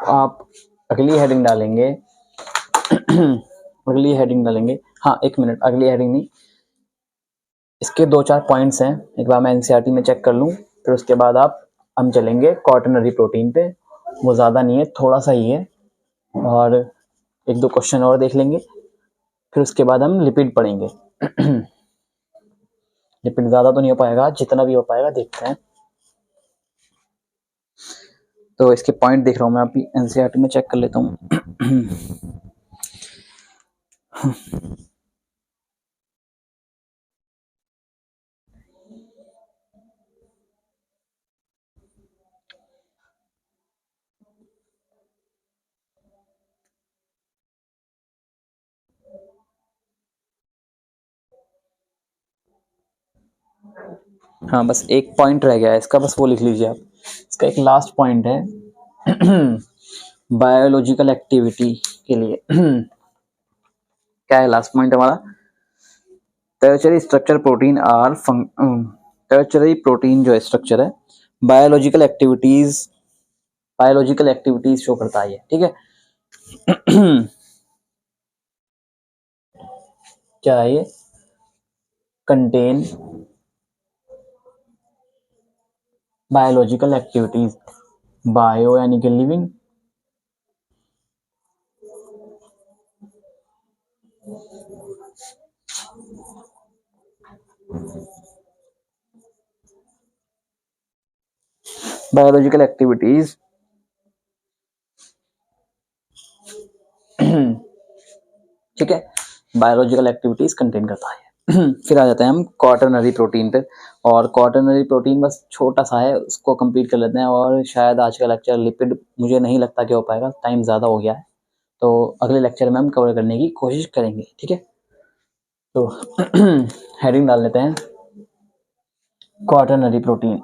आप अगली हेडिंग डालेंगे अगली हेडिंग डालेंगे, हाँ 1 मिनट, अगली हेडिंग नहीं, इसके 2-4 पॉइंट्स हैं, एक बार मैं एनसीईआरटी में चेक कर लूँ, फिर उसके बाद हम चलेंगे क्वाटरनरी प्रोटीन पे। वो ज़्यादा नहीं है, थोड़ा सा ही है, और 1-2 क्वेश्चन और देख लेंगे, फिर उसके बाद हम लिपिड पढ़ेंगे। लिपिड ज़्यादा तो नहीं हो पाएगा, जितना भी हो पाएगा देखते हैं। तो इसके पॉइंट देख रहा हूँ मैं, अभी एनसीईआरटी में चेक कर लेता हूँ। हाँ बस एक पॉइंट रह गया है इसका, बस वो लिख लीजिए आप। इसका एक लास्ट पॉइंट है बायोलॉजिकल एक्टिविटी के लिए। क्या है लास्ट पॉइंट हमारा? Tertiary structure protein or tertiary protein जो स्ट्रक्चर है बायोलॉजिकल एक्टिविटीज शो करता है, ठीक है। क्या है ये? कंटेन बायोलॉजिकल एक्टिविटीज, बायो यानी कि लिविंग, बायोलॉजिकल एक्टिविटीज ठीक है, बायोलॉजिकल एक्टिविटीज कंटेन करता है। फिर आ जाते हैं हम क्वाटरनरी प्रोटीन पे, और क्वाटरनरी प्रोटीन बस छोटा सा है, उसको कंप्लीट कर लेते हैं। और शायद आज का लेक्चर लिपिड मुझे नहीं लगता कि हो पाएगा, टाइम ज़्यादा हो गया है, तो अगले लेक्चर में हम कवर करने की कोशिश करेंगे, ठीक है। तो हेडिंग डाल लेते हैं, quaternary protein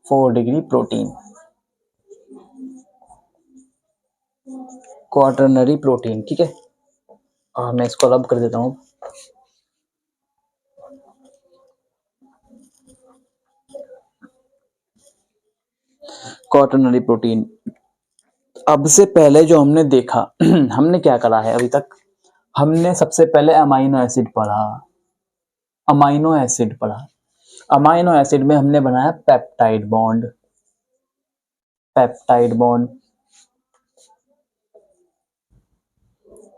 4 degree protein, quaternary protein, ठीक है। और मैं इसको रब कर देता हूँ। क्वाटरनरी प्रोटीन, अब से पहले जो हमने देखा हमने क्या करा है अभी तक? हमने सबसे पहले अमाइनो एसिड पढ़ा, अमाइनो एसिड में हमने बनाया पेप्टाइड बॉन्ड,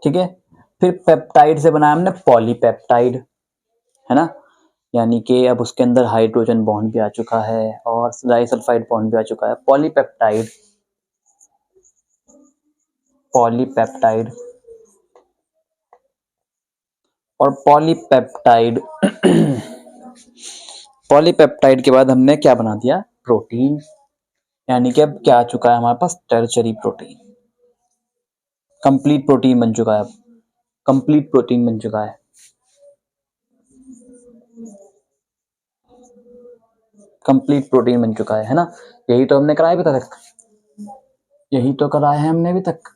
ठीक है। फिर पेप्टाइड से बनाया हमने पॉलीपेप्टाइड, है ना, यानी कि अब उसके अंदर हाइड्रोजन बॉन्ड भी आ चुका है और डाइसल्फाइड बॉन्ड भी आ चुका है। पॉलीपेप्टाइड और पॉलीपेप्टाइड के बाद हमने क्या बना दिया? प्रोटीन, यानी कि अब क्या आ चुका है हमारे पास? टर्शरी प्रोटीन, कंप्लीट प्रोटीन बन चुका है, अब कंप्लीट प्रोटीन बन चुका है, कंप्लीट प्रोटीन बन चुका है ना। यही तो हमने कराया अभी तक, यही तो कराया है हमने अभी तक।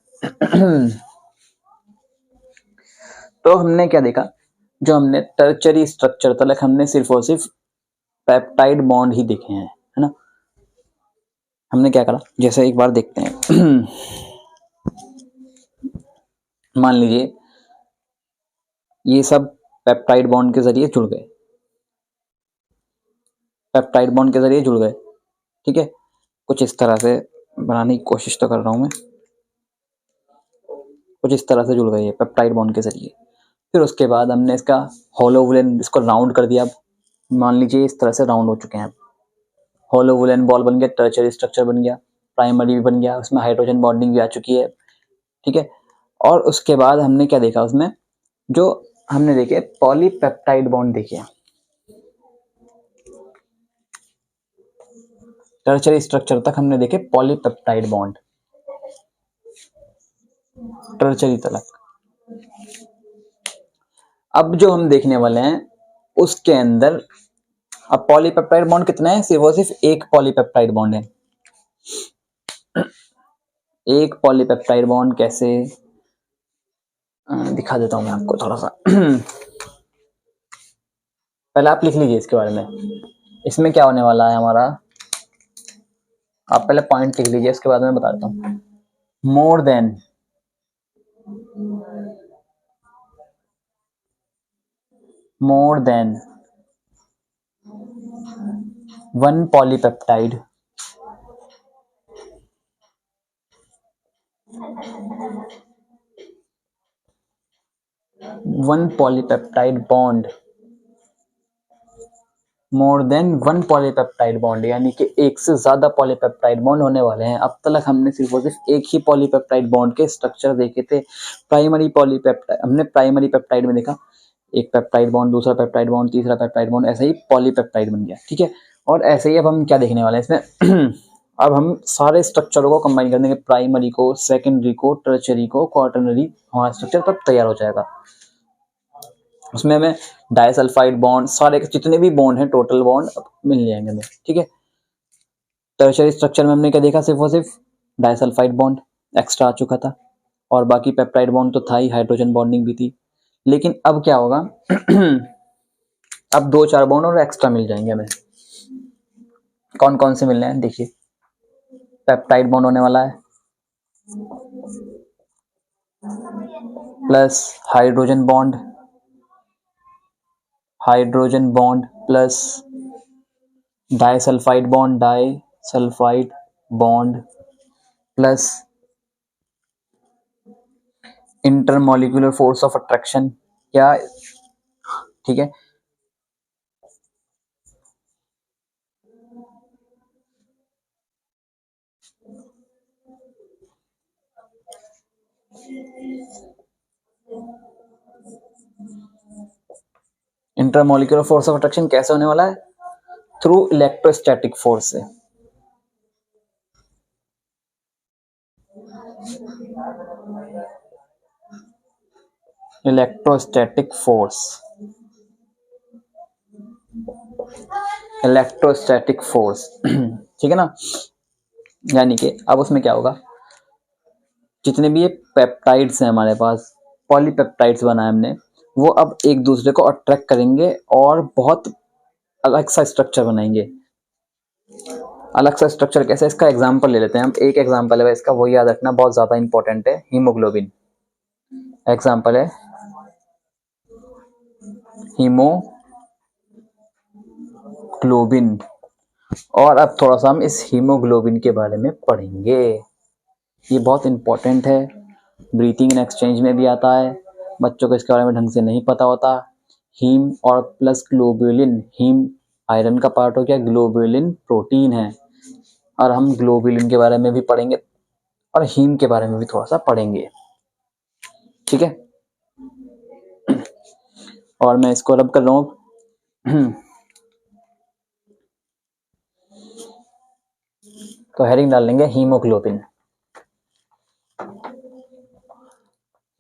तो हमने क्या देखा? जो हमने टर्शरी स्ट्रक्चर तक हमने सिर्फ और सिर्फ पेप्टाइड बॉन्ड ही देखे हैं, है ना। हमने क्या करा, जैसे एक बार देखते हैं। मान लीजिए ये सब पेप्टाइड बॉन्ड के जरिए जुड़ गए, ठीक है। कुछ इस तरह से बनाने की कोशिश तो कर रहा हूं मैं, कुछ इस तरह से जुड़ गए पेप्टाइड बॉन्ड के जरिए। फिर उसके बाद हमने इसका होलो वुलन, इसको राउंड कर दिया। मान लीजिए इस तरह से राउंड हो चुके हैं, होलो वुलन बॉल बन गया, टर्शरी स्ट्रक्चर बन गया, प्राइमरी भी बन गया, उसमें हाइड्रोजन बॉन्डिंग भी आ चुकी है, ठीक है। और उसके बाद हमने क्या देखा उसमें? जो हमने देखे पॉलीपेप्टाइड बॉन्ड देखे, टर्शरी स्ट्रक्चर तक हमने देखे पॉलीपेप्टाइड बॉन्ड, टर्शरी तक। अब जो हम देखने वाले हैं उसके अंदर, अब पॉलीपेप्टाइड बॉन्ड कितने हैं? सिर्फ और सिर्फ एक पॉलीपेप्टाइड बॉन्ड है, एक पॉलीपेप्टाइड बॉन्ड कैसे दिखा देता हूँ मैं आपको थोड़ा सा। पहले आप लिख लीजिए इसके बारे में, इसमें क्या होने वाला है हमारा, आप पहले पॉइंट लिख लीजिए, इसके बाद मैं बता देता हूँ। More than one polypeptide bond, more than one polypeptide bond, यानी कि एक से ज्यादा पॉलीपेप्टाइड बॉन्ड होने वाले हैं। अब तक हमने सिर्फ और सिर्फ एक ही पॉलीपेप्टाइड बॉन्ड के स्ट्रक्चर देखे थे, प्राइमरी पॉलीपेप्टाइड। हमने प्राइमरी पेप्टाइड में देखा एक पेप्टाइड बॉन्ड, दूसरा पेप्टाइड बॉन्ड, तीसरा पेप्टाइड बॉन्ड, ऐसे ही पॉलीपेप्टाइड बन गया, ठीक है। और ऐसे ही अब हम क्या देखने वाले हैं इसमें अब हम सारे स्ट्रक्चरों को कंबाइन कर देंगे, प्राइमरी को, सेकेंडरी को, टर्शरी को, क्वार्टरनरी, हमारा स्ट्रक्चर तब तैयार हो जाएगा। उसमें हमें डाइसल्फाइड बॉन्ड, सारे जितने भी बॉन्ड हैं टोटल बॉन्ड मिल जाएंगे हमें, ठीक है। टर्शरी स्ट्रक्चर में हमने क्या देखा, सिर्फ और सिर्फ डाइसल्फाइड बॉन्ड एक्स्ट्रा आ चुका था, और बाकी पेप्टाइड बॉन्ड तो था ही, हाइड्रोजन बॉन्डिंग भी थी। लेकिन अब क्या होगा अब 2-4 बॉन्ड और एक्स्ट्रा मिल जाएंगे हमें। कौन कौन से मिलने हैं देखिए, पेप्टाइड बॉन्ड होने वाला है, plus hydrogen bond plus disulphide bond plus intermolecular force of attraction, क्या, ठीक है। इंटरमॉलिक्यूलर फोर्स ऑफ अट्रैक्शन कैसे होने वाला है, थ्रू इलेक्ट्रोस्टैटिक फोर्स से। इलेक्ट्रोस्टैटिक फोर्स ठीक है ना। यानी कि अब उसमें क्या होगा, जितने भी ये पेप्टाइड्स हैं हमारे पास, पॉलीपेप्टाइड्स बनाए हमने, वो अब एक दूसरे को अट्रैक्ट करेंगे और बहुत अलग सा स्ट्रक्चर बनाएंगे। अलग सा स्ट्रक्चर कैसे, इसका एग्जांपल ले लेते हैं हम। एक एग्जांपल है इसका, वो याद रखना, बहुत ज्यादा इंपॉर्टेंट है। हीमोग्लोबिन एग्जांपल है, हीमोग्लोबिन। और अब थोड़ा सा हम इस हीमोग्लोबिन के बारे में पढ़ेंगे, ये बहुत इंपॉर्टेंट है, ब्रीथिंग एंड एक्सचेंज में भी आता है, बच्चों को इसके बारे में ढंग से नहीं पता होता। हीम और प्लस ग्लोबुलिन, हीम आयरन का पार्ट हो गया, ग्लोबुलिन प्रोटीन है, और हम ग्लोबुलिन के बारे में भी पढ़ेंगे और हीम के बारे में भी थोड़ा सा पढ़ेंगे, ठीक है। और मैं इसको रब कर रहा हूँ तो हेडिंग डाल लेंगे हीमोग्लोबिन।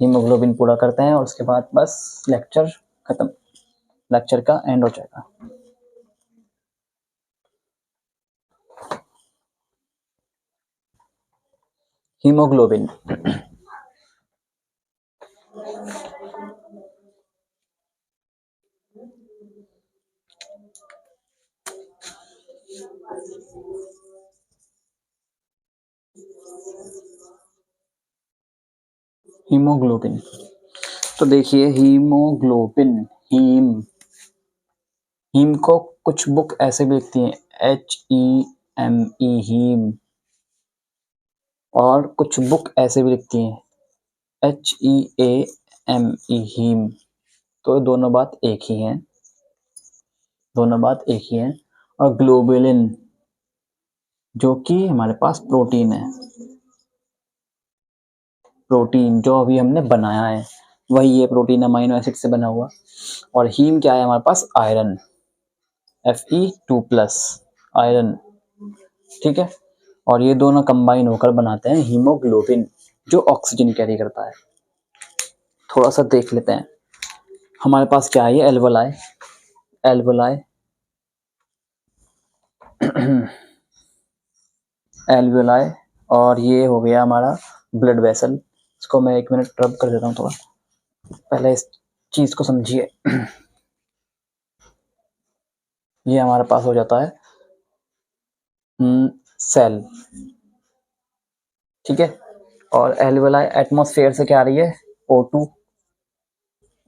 हीमोग्लोबिन पूरा करते हैं और उसके बाद बस लेक्चर खत्म, लेक्चर का एंड हो जाएगा। हीमोग्लोबिन हीमोग्लोबिन तो देखिए, हीमोग्लोबिन, हीम को कुछ बुक ऐसे भी लिखती हैं HEME, हीम, और कुछ बुक ऐसे भी लिखती हैं HEAME, हीम। तो दोनों बात एक ही है, और ग्लोबुलिन जो कि हमारे पास प्रोटीन है, प्रोटीन जो अभी हमने बनाया है वही ये प्रोटीन अमाइनो एसिड से बना हुआ। और हीम क्या है हमारे पास, आयरन, Fe2+, आयरन, ठीक है। और ये दोनों कंबाइन होकर बनाते हैं हीमोग्लोबिन, जो ऑक्सीजन कैरी करता है। थोड़ा सा देख लेते हैं, हमारे पास क्या है, ये एल्वोलाई, एल्वोलाई और ये हो गया हमारा ब्लड वेसल। इसको मैं 1 मिनट रब कर देता हूँ थोड़ा, पहले इस चीज को समझिए। ये हमारे पास हो जाता है सेल, ठीक है। और एल्वेलाई एटमॉस्फेयर से क्या आ रही है, O2,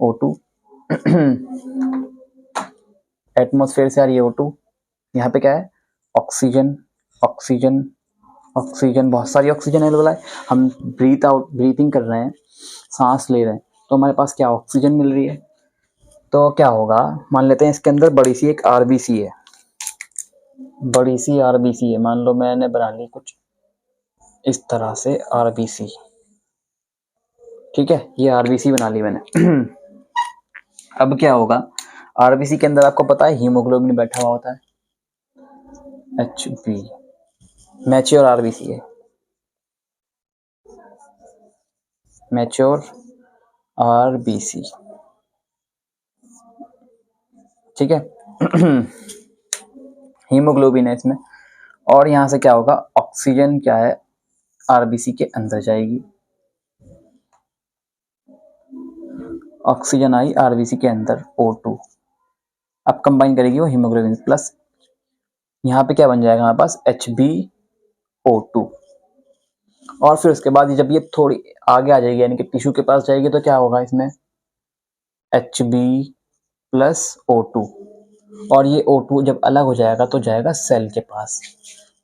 O2 एटमॉस्फेयर से आ रही है O2। यहाँ पे क्या है, ऑक्सीजन, ऑक्सीजन, ऑक्सीजन, बहुत सारी ऑक्सीजन एल्वेलाई। हम ब्रीथिंग कर रहे हैं, सांस ले रहे हैं, तो हमारे पास क्या ऑक्सीजन मिल रही है। तो क्या होगा, मान लेते हैं इसके अंदर बड़ी सी एक आरबीसी है, बड़ी सी आरबीसी है, मान लो मैंने बना ली कुछ इस तरह से आरबीसी, ठीक है, ये आरबीसी बना ली मैंने। अब क्या होगा, आरबीसी के अंदर आपको पता है हीमोग्लोबिन बैठा हुआ होता है, HB, मैच्योर आरबीसी है, मैच्योर आरबीसी, ठीक है। हीमोग्लोबिन है इसमें। और यहाँ से क्या होगा, ऑक्सीजन क्या है, आरबीसी के अंदर जाएगी, ऑक्सीजन आई आरबीसी के अंदर O2, अब कंबाइन करेगी वो हीमोग्लोबिन प्लस, यहाँ पे क्या बन जाएगा हमारे पास HbO2। और फिर उसके बाद जब ये थोड़ी आगे आ जाएगी, यानी कि टिश्यू के पास जाएगी, तो क्या होगा इसमें Hb प्लस O2। और ये O2 जब अलग हो जाएगा तो जाएगा सेल के पास।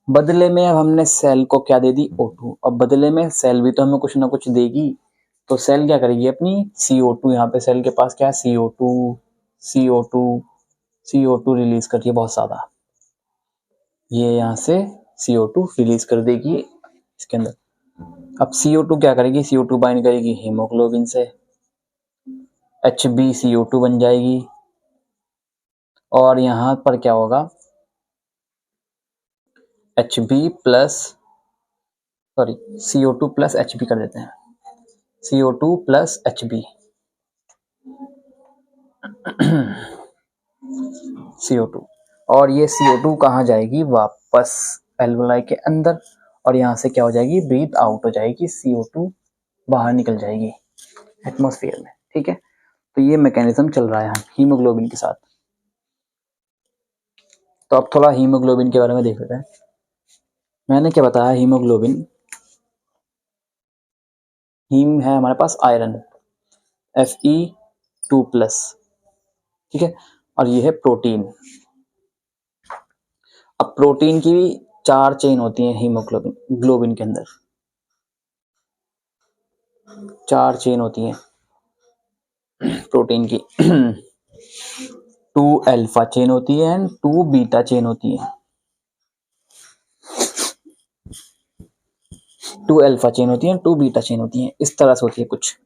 बदले में अब हमने सेल को क्या दे दी, O2। अब बदले में सेल भी तो हमें कुछ ना कुछ देगी, तो सेल क्या करेगी अपनी CO2, यहाँ पे सेल के पास क्या है CO2, CO2, CO2 रिलीज कर रही है बहुत ज्यादा, ये यहाँ से CO2 रिलीज कर देगी इसके अंदर। अब CO2 क्या करेगी, CO2 बाइंड करेगी हीमोग्लोबिन से, HbCO2 बन जाएगी। और यहाँ पर क्या होगा, Hb plus, sorry, CO2 plus Hb कर देते हैं, CO2 प्लस Hb, CO2। और ये CO2 कहाँ जाएगी, वापस एल्वेलाई के अंदर, और यहाँ से क्या हो जाएगी, ब्रीथ आउट हो जाएगी, CO2 बाहर निकल जाएगी एटमॉस्फेयर में, ठीक है। तो ये मैकेनिज्म चल रहा है यहाँ हीमोग्लोबिन के साथ। तो अब थोड़ा हीमोग्लोबिन के बारे में देख लेते हैं। मैंने क्या बताया, हीमोग्लोबिन, हीम है हमारे पास आयरन, Fe2+, ठीक है। और ये है प्रोटीन। अब प्रोटीन की 4 चेन होती हैं हीमोग्लोबिन ग्लोबिन के अंदर, 4 चेन होती हैं प्रोटीन की। 2 अल्फा चेन होती है एंड 2 बीटा चेन होती है, 2 अल्फा चेन होती है, 2 बीटा चेन होती है, इस तरह से होती है कुछ।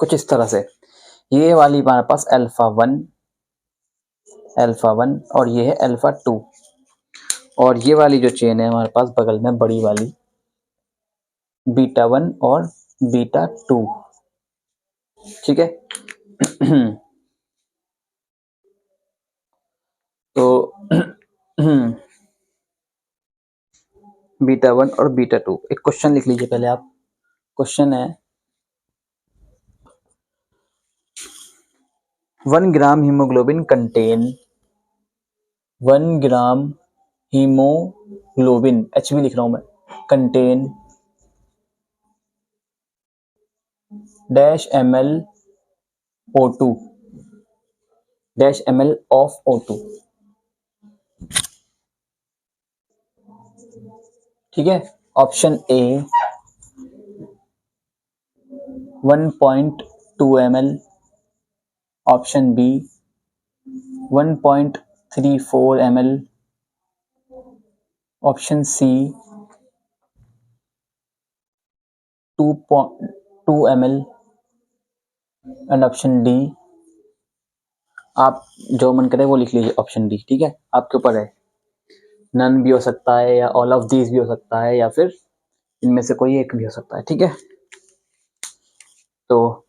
कुछ इस तरह से, ये वाली हमारे पास अल्फा 1, अल्फा 1, और ये है अल्फा 2। और ये वाली जो चेन है हमारे पास बगल में बड़ी वाली, बीटा 1 और बीटा 2, ठीक है। तो बीटा 1 और बीटा 2, एक क्वेश्चन लिख लीजिए पहले आप। क्वेश्चन है 1 ग्राम हीमोग्लोबिन कंटेन, 1 ग्राम हीमोग्लोबिन, HB लिख रहा हूं मैं, contain -ml O2, -ml of O2, ठीक है। Option A 1.2 ml, option B 1.34 ml, option C 2 ml and option D. आप जो मन करे वो लिख लीजिए, ऑप्शन डी, ठीक है, आपके ऊपर है। नन भी हो सकता है या ऑल ऑफ दीज भी हो सकता है या फिर इनमें से कोई एक भी हो सकता है, ठीक है। तो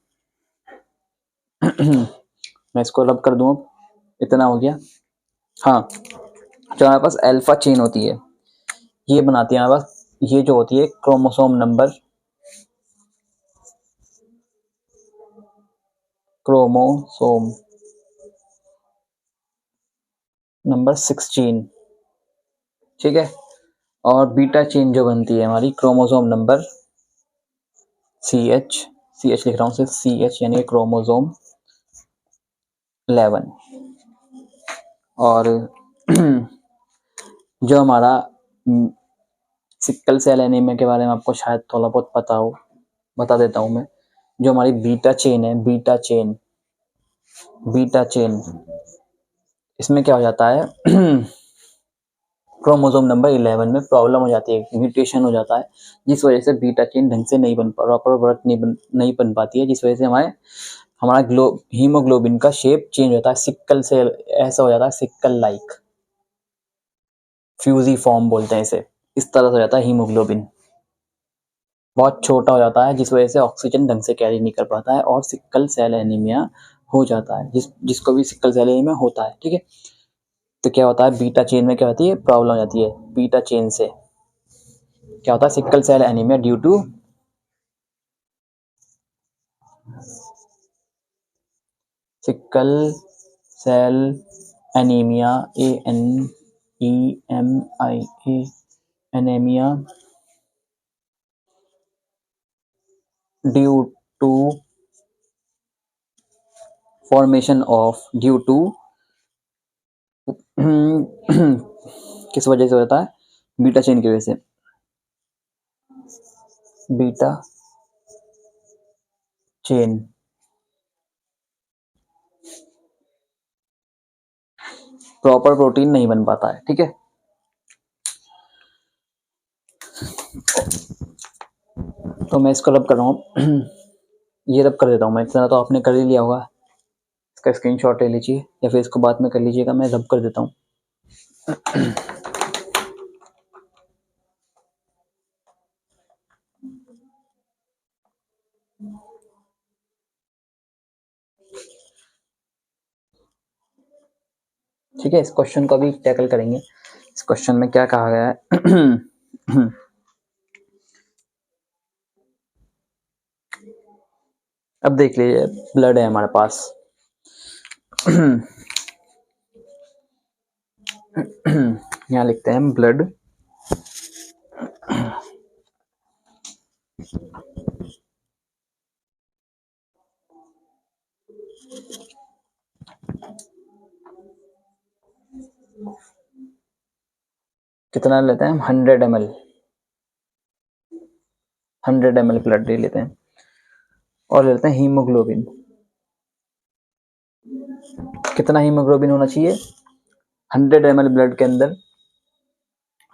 मैं इसको रब कर दूं, अब इतना हो गया। हाँ, जो हमारे पास अल्फा चेन होती है ये बनाती है हमारे पास, ये जो होती है क्रोमोसोम नंबर 16, ठीक है। और बीटा चेन जो बनती है हमारी क्रोमोसोम नंबर CH लिख रहा हूँ सिर्फ CH, यानी क्रोमोसोम 11। और जो हमारा सिक्कल सेल एनीमिया के बारे में आपको शायद थोड़ा बहुत पता हो, बता देता हूँ मैं। जो हमारी बीटा चेन है, बीटा चेन, इसमें क्या हो जाता है क्रोमोसोम नंबर 11 में प्रॉब्लम हो जाती है, म्यूटेशन हो जाता है, जिस वजह से बीटा चेन ढंग से नहीं बन प्रॉपर वर्क नहीं बन पाती है, जिस वजह से हमारा हीमोग्लोबिन का शेप चेंज होता है, सिक्कल सेल ऐसा हो जाता है, सिक्कल लाइक, फ्यूजी फॉर्म बोलते हैं इसे, इस तरह से हो जाता है हीमोग्लोबिन, बहुत छोटा हो जाता है, जिस वजह से ऑक्सीजन ढंग से कैरी नहीं कर पाता है और सिक्कल सेल एनीमिया हो जाता है, जिसको भी सिक्कल सेल एनीमिया होता है, ठीक है। तो क्या होता है, बीटा चेन में क्या होती है, प्रॉब्लम हो जाती है, बीटा चेन से क्या होता है, sickle cell anaemia due to sickle cell anaemia, ANEMIA, anaemia due to formation of, due to किस वजह से होता है, बीटा चेन की वजह से, बीटा चेन प्रॉपर प्रोटीन नहीं बन पाता है, ठीक है। तो मैं इसको रब कर रहा हूँ ये रब कर देता हूँ मैं, इतना तो आपने कर ही लिया होगा, इसका स्क्रीनशॉट ले लीजिए या फिर इसको बाद में कर लीजिएगा, मैं रब कर देता हूँ। ठीक है, इस क्वेश्चन को अभी टैकल करेंगे। इस क्वेश्चन में क्या कहा गया है अब देख लीजिए, ब्लड है हमारे पास यहाँ लिखते हैं ब्लड, कितना लेते हैं हम, 100 ml, 100 ml ब्लड ले लेते हैं और ले लेते हैं हीमोग्लोबिन। कितना हीमोग्लोबिन होना चाहिए 100 ml ब्लड के अंदर,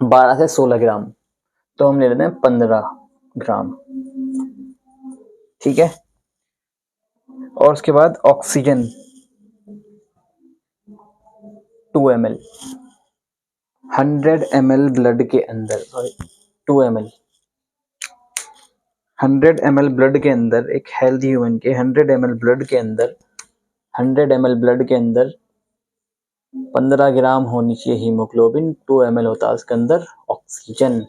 12 से 16 ग्राम, तो हम ले लेते हैं 15 ग्राम, ठीक है। और उसके बाद ऑक्सीजन 2 ml, 100 ml ब्लड के अंदर, सॉरी 2 ml, 100 ml ब्लड के अंदर, एक हेल्दी ह्यूमन के 100 ml ब्लड के अंदर, 100 ml ब्लड के अंदर 15 ग्राम होनी चाहिए हीमोग्लोबिन, 2 ml होता है उसके अंदर ऑक्सीजन।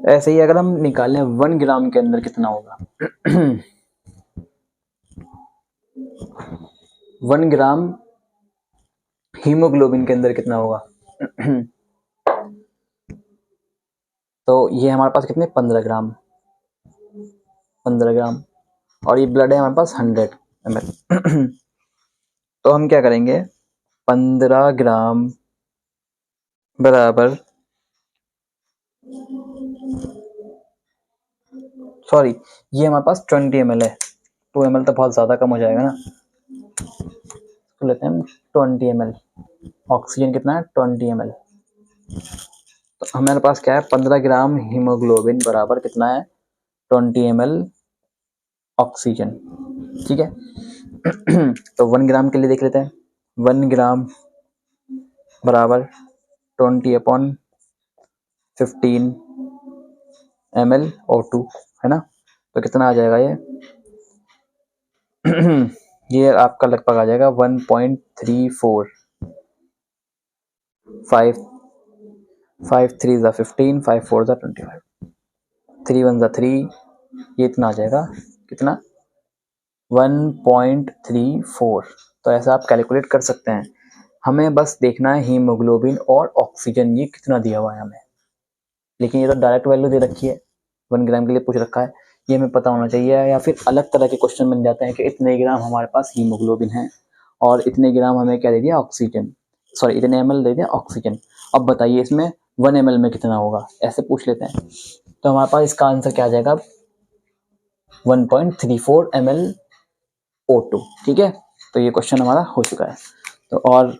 ऐसे ही अगर हम निकालें 1 ग्राम के अंदर कितना होगा 1 ग्राम हीमोग्लोबिन के अंदर कितना होगा तो ये हमारे पास कितने, 15 ग्राम, 15 ग्राम, और ये ब्लड है हमारे पास 100 ml तो हम क्या करेंगे, 15 ग्राम बराबर, सॉरी ये हमारे पास 20 ml है, 2 ml तो बहुत ज़्यादा कम हो जाएगा ना, तो लेते हैं हम 20 ml। ऑक्सीजन कितना है 20 ml। तो हमारे पास क्या है 15 ग्राम हीमोग्लोबिन बराबर कितना है 20 ml ऑक्सीजन। ठीक है तो 1 ग्राम के लिए देख लेते हैं। 1 ग्राम बराबर 20/15 ml O2 है ना। तो कितना आ जाएगा ये ये आपका लगभग आ जाएगा 1.34। 5 3 ज़ा 15, 5 4 ज़ा 25, 3 1 ज़ा 3, ये इतना आ जाएगा कितना 1.34। तो ऐसा आप कैलकुलेट कर सकते हैं। हमें बस देखना है हीमोग्लोबिन और ऑक्सीजन ये कितना दिया हुआ है हमें, लेकिन ये तो डायरेक्ट वैल्यू दे रखी है 1 ग्राम के लिए पूछ रखा है, ये हमें पता होना चाहिए। या फिर अलग तरह के क्वेश्चन बन जाते हैं कि इतने ग्राम हमारे पास हीमोग्लोबिन है और इतने ग्राम हमें क्या दे दिया ऑक्सीजन, सॉरी इतने ml दे दिया ऑक्सीजन। अब बताइए इसमें 1 ml में कितना होगा, ऐसे पूछ लेते हैं। तो हमारे पास इसका आंसर क्या आ जाएगा 1.34 ml O2। ठीक है, तो ये क्वेश्चन हमारा हो चुका है। तो और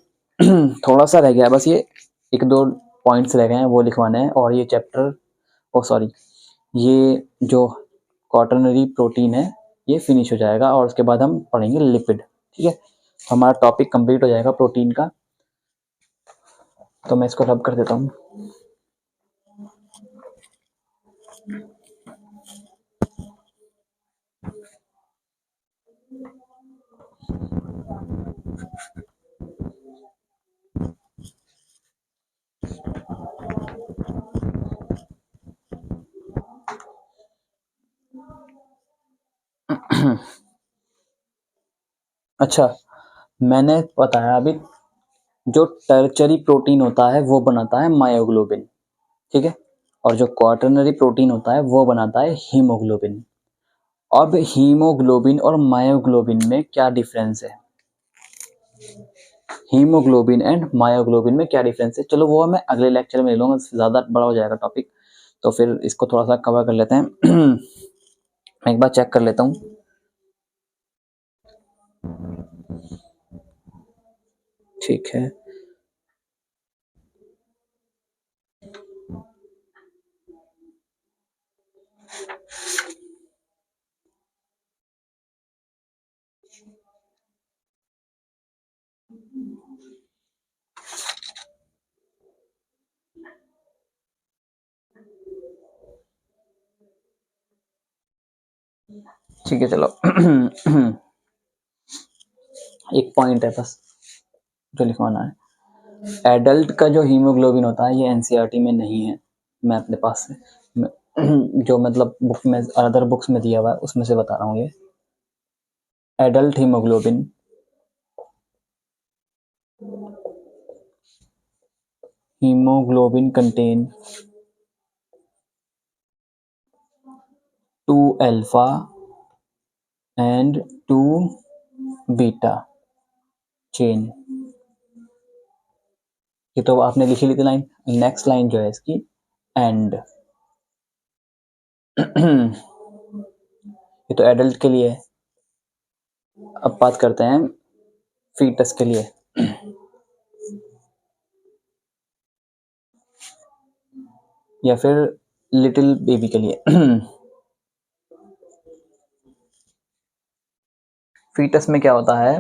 थोड़ा सा रह गया बस, ये 1-2 पॉइंट्स रह गए हैं वो लिखवाने हैं और ये चैप्टर सॉरी ये जो क्वाटरनरी प्रोटीन है ये फिनिश हो जाएगा और उसके बाद हम पढ़ेंगे लिपिड। ठीक है, तो हमारा टॉपिक कंप्लीट हो जाएगा प्रोटीन का। तो मैं इसको रब कर देता हूँ। अच्छा, मैंने बताया अभी जो टर्चरी प्रोटीन होता है वो बनाता है मायोग्लोबिन। ठीक है, और जो क्वाटरनरी प्रोटीन होता है वो बनाता है हीमोग्लोबिन। अब हीमोग्लोबिन और मायोग्लोबिन में क्या डिफरेंस है, हीमोग्लोबिन एंड मायोग्लोबिन में क्या डिफरेंस है, चलो वो मैं अगले लेक्चर में ले लूँगा, ज़्यादा बड़ा हो जाएगा टॉपिक, तो फिर इसको थोड़ा सा कवर कर लेते हैं। मैं एक बार चेक कर लेता हूँ। ठीक है, ठीक है चलो। एक पॉइंट है बस जो लिखवाना है। एडल्ट का जो हीमोग्लोबिन होता है ये एनसीईआरटी में नहीं है, मैं अपने पास से जो मतलब बुक में अदर बुक्स में दिया हुआ है उसमें से बता रहा हूँ। ये adult haemoglobin contain 2 alpha and 2 beta chain. ये तो आपने लिखी ली थी लाइन। नेक्स्ट लाइन जो है इसकी एंड ये तो एडल्ट के लिए है। अब बात करते हैं फीटस के लिए। या फिर लिटिल बेबी के लिए। फीटस में क्या होता है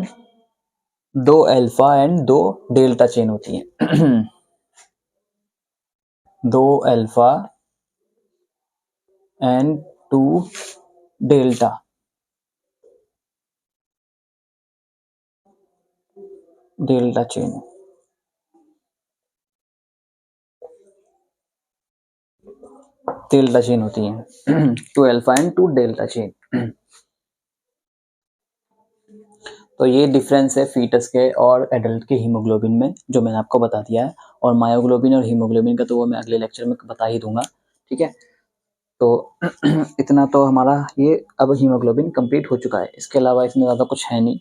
2 अल्फा एंड 2 डेल्टा चेन होती है। 2 alpha and 2 delta chain. Delta chain होती है। 2 अल्फा एंड 2 डेल्टा चेन। तो ये डिफरेंस है फीटस के और एडल्ट के हीमोग्लोबिन में जो मैंने आपको बता दिया है। और मायोग्लोबिन और हीमोग्लोबिन का तो वो मैं अगले लेक्चर में बता ही दूंगा। ठीक है, तो इतना तो हमारा ये अब हीमोग्लोबिन कंप्लीट हो चुका है। इसके अलावा इसमें ज़्यादा कुछ है नहीं।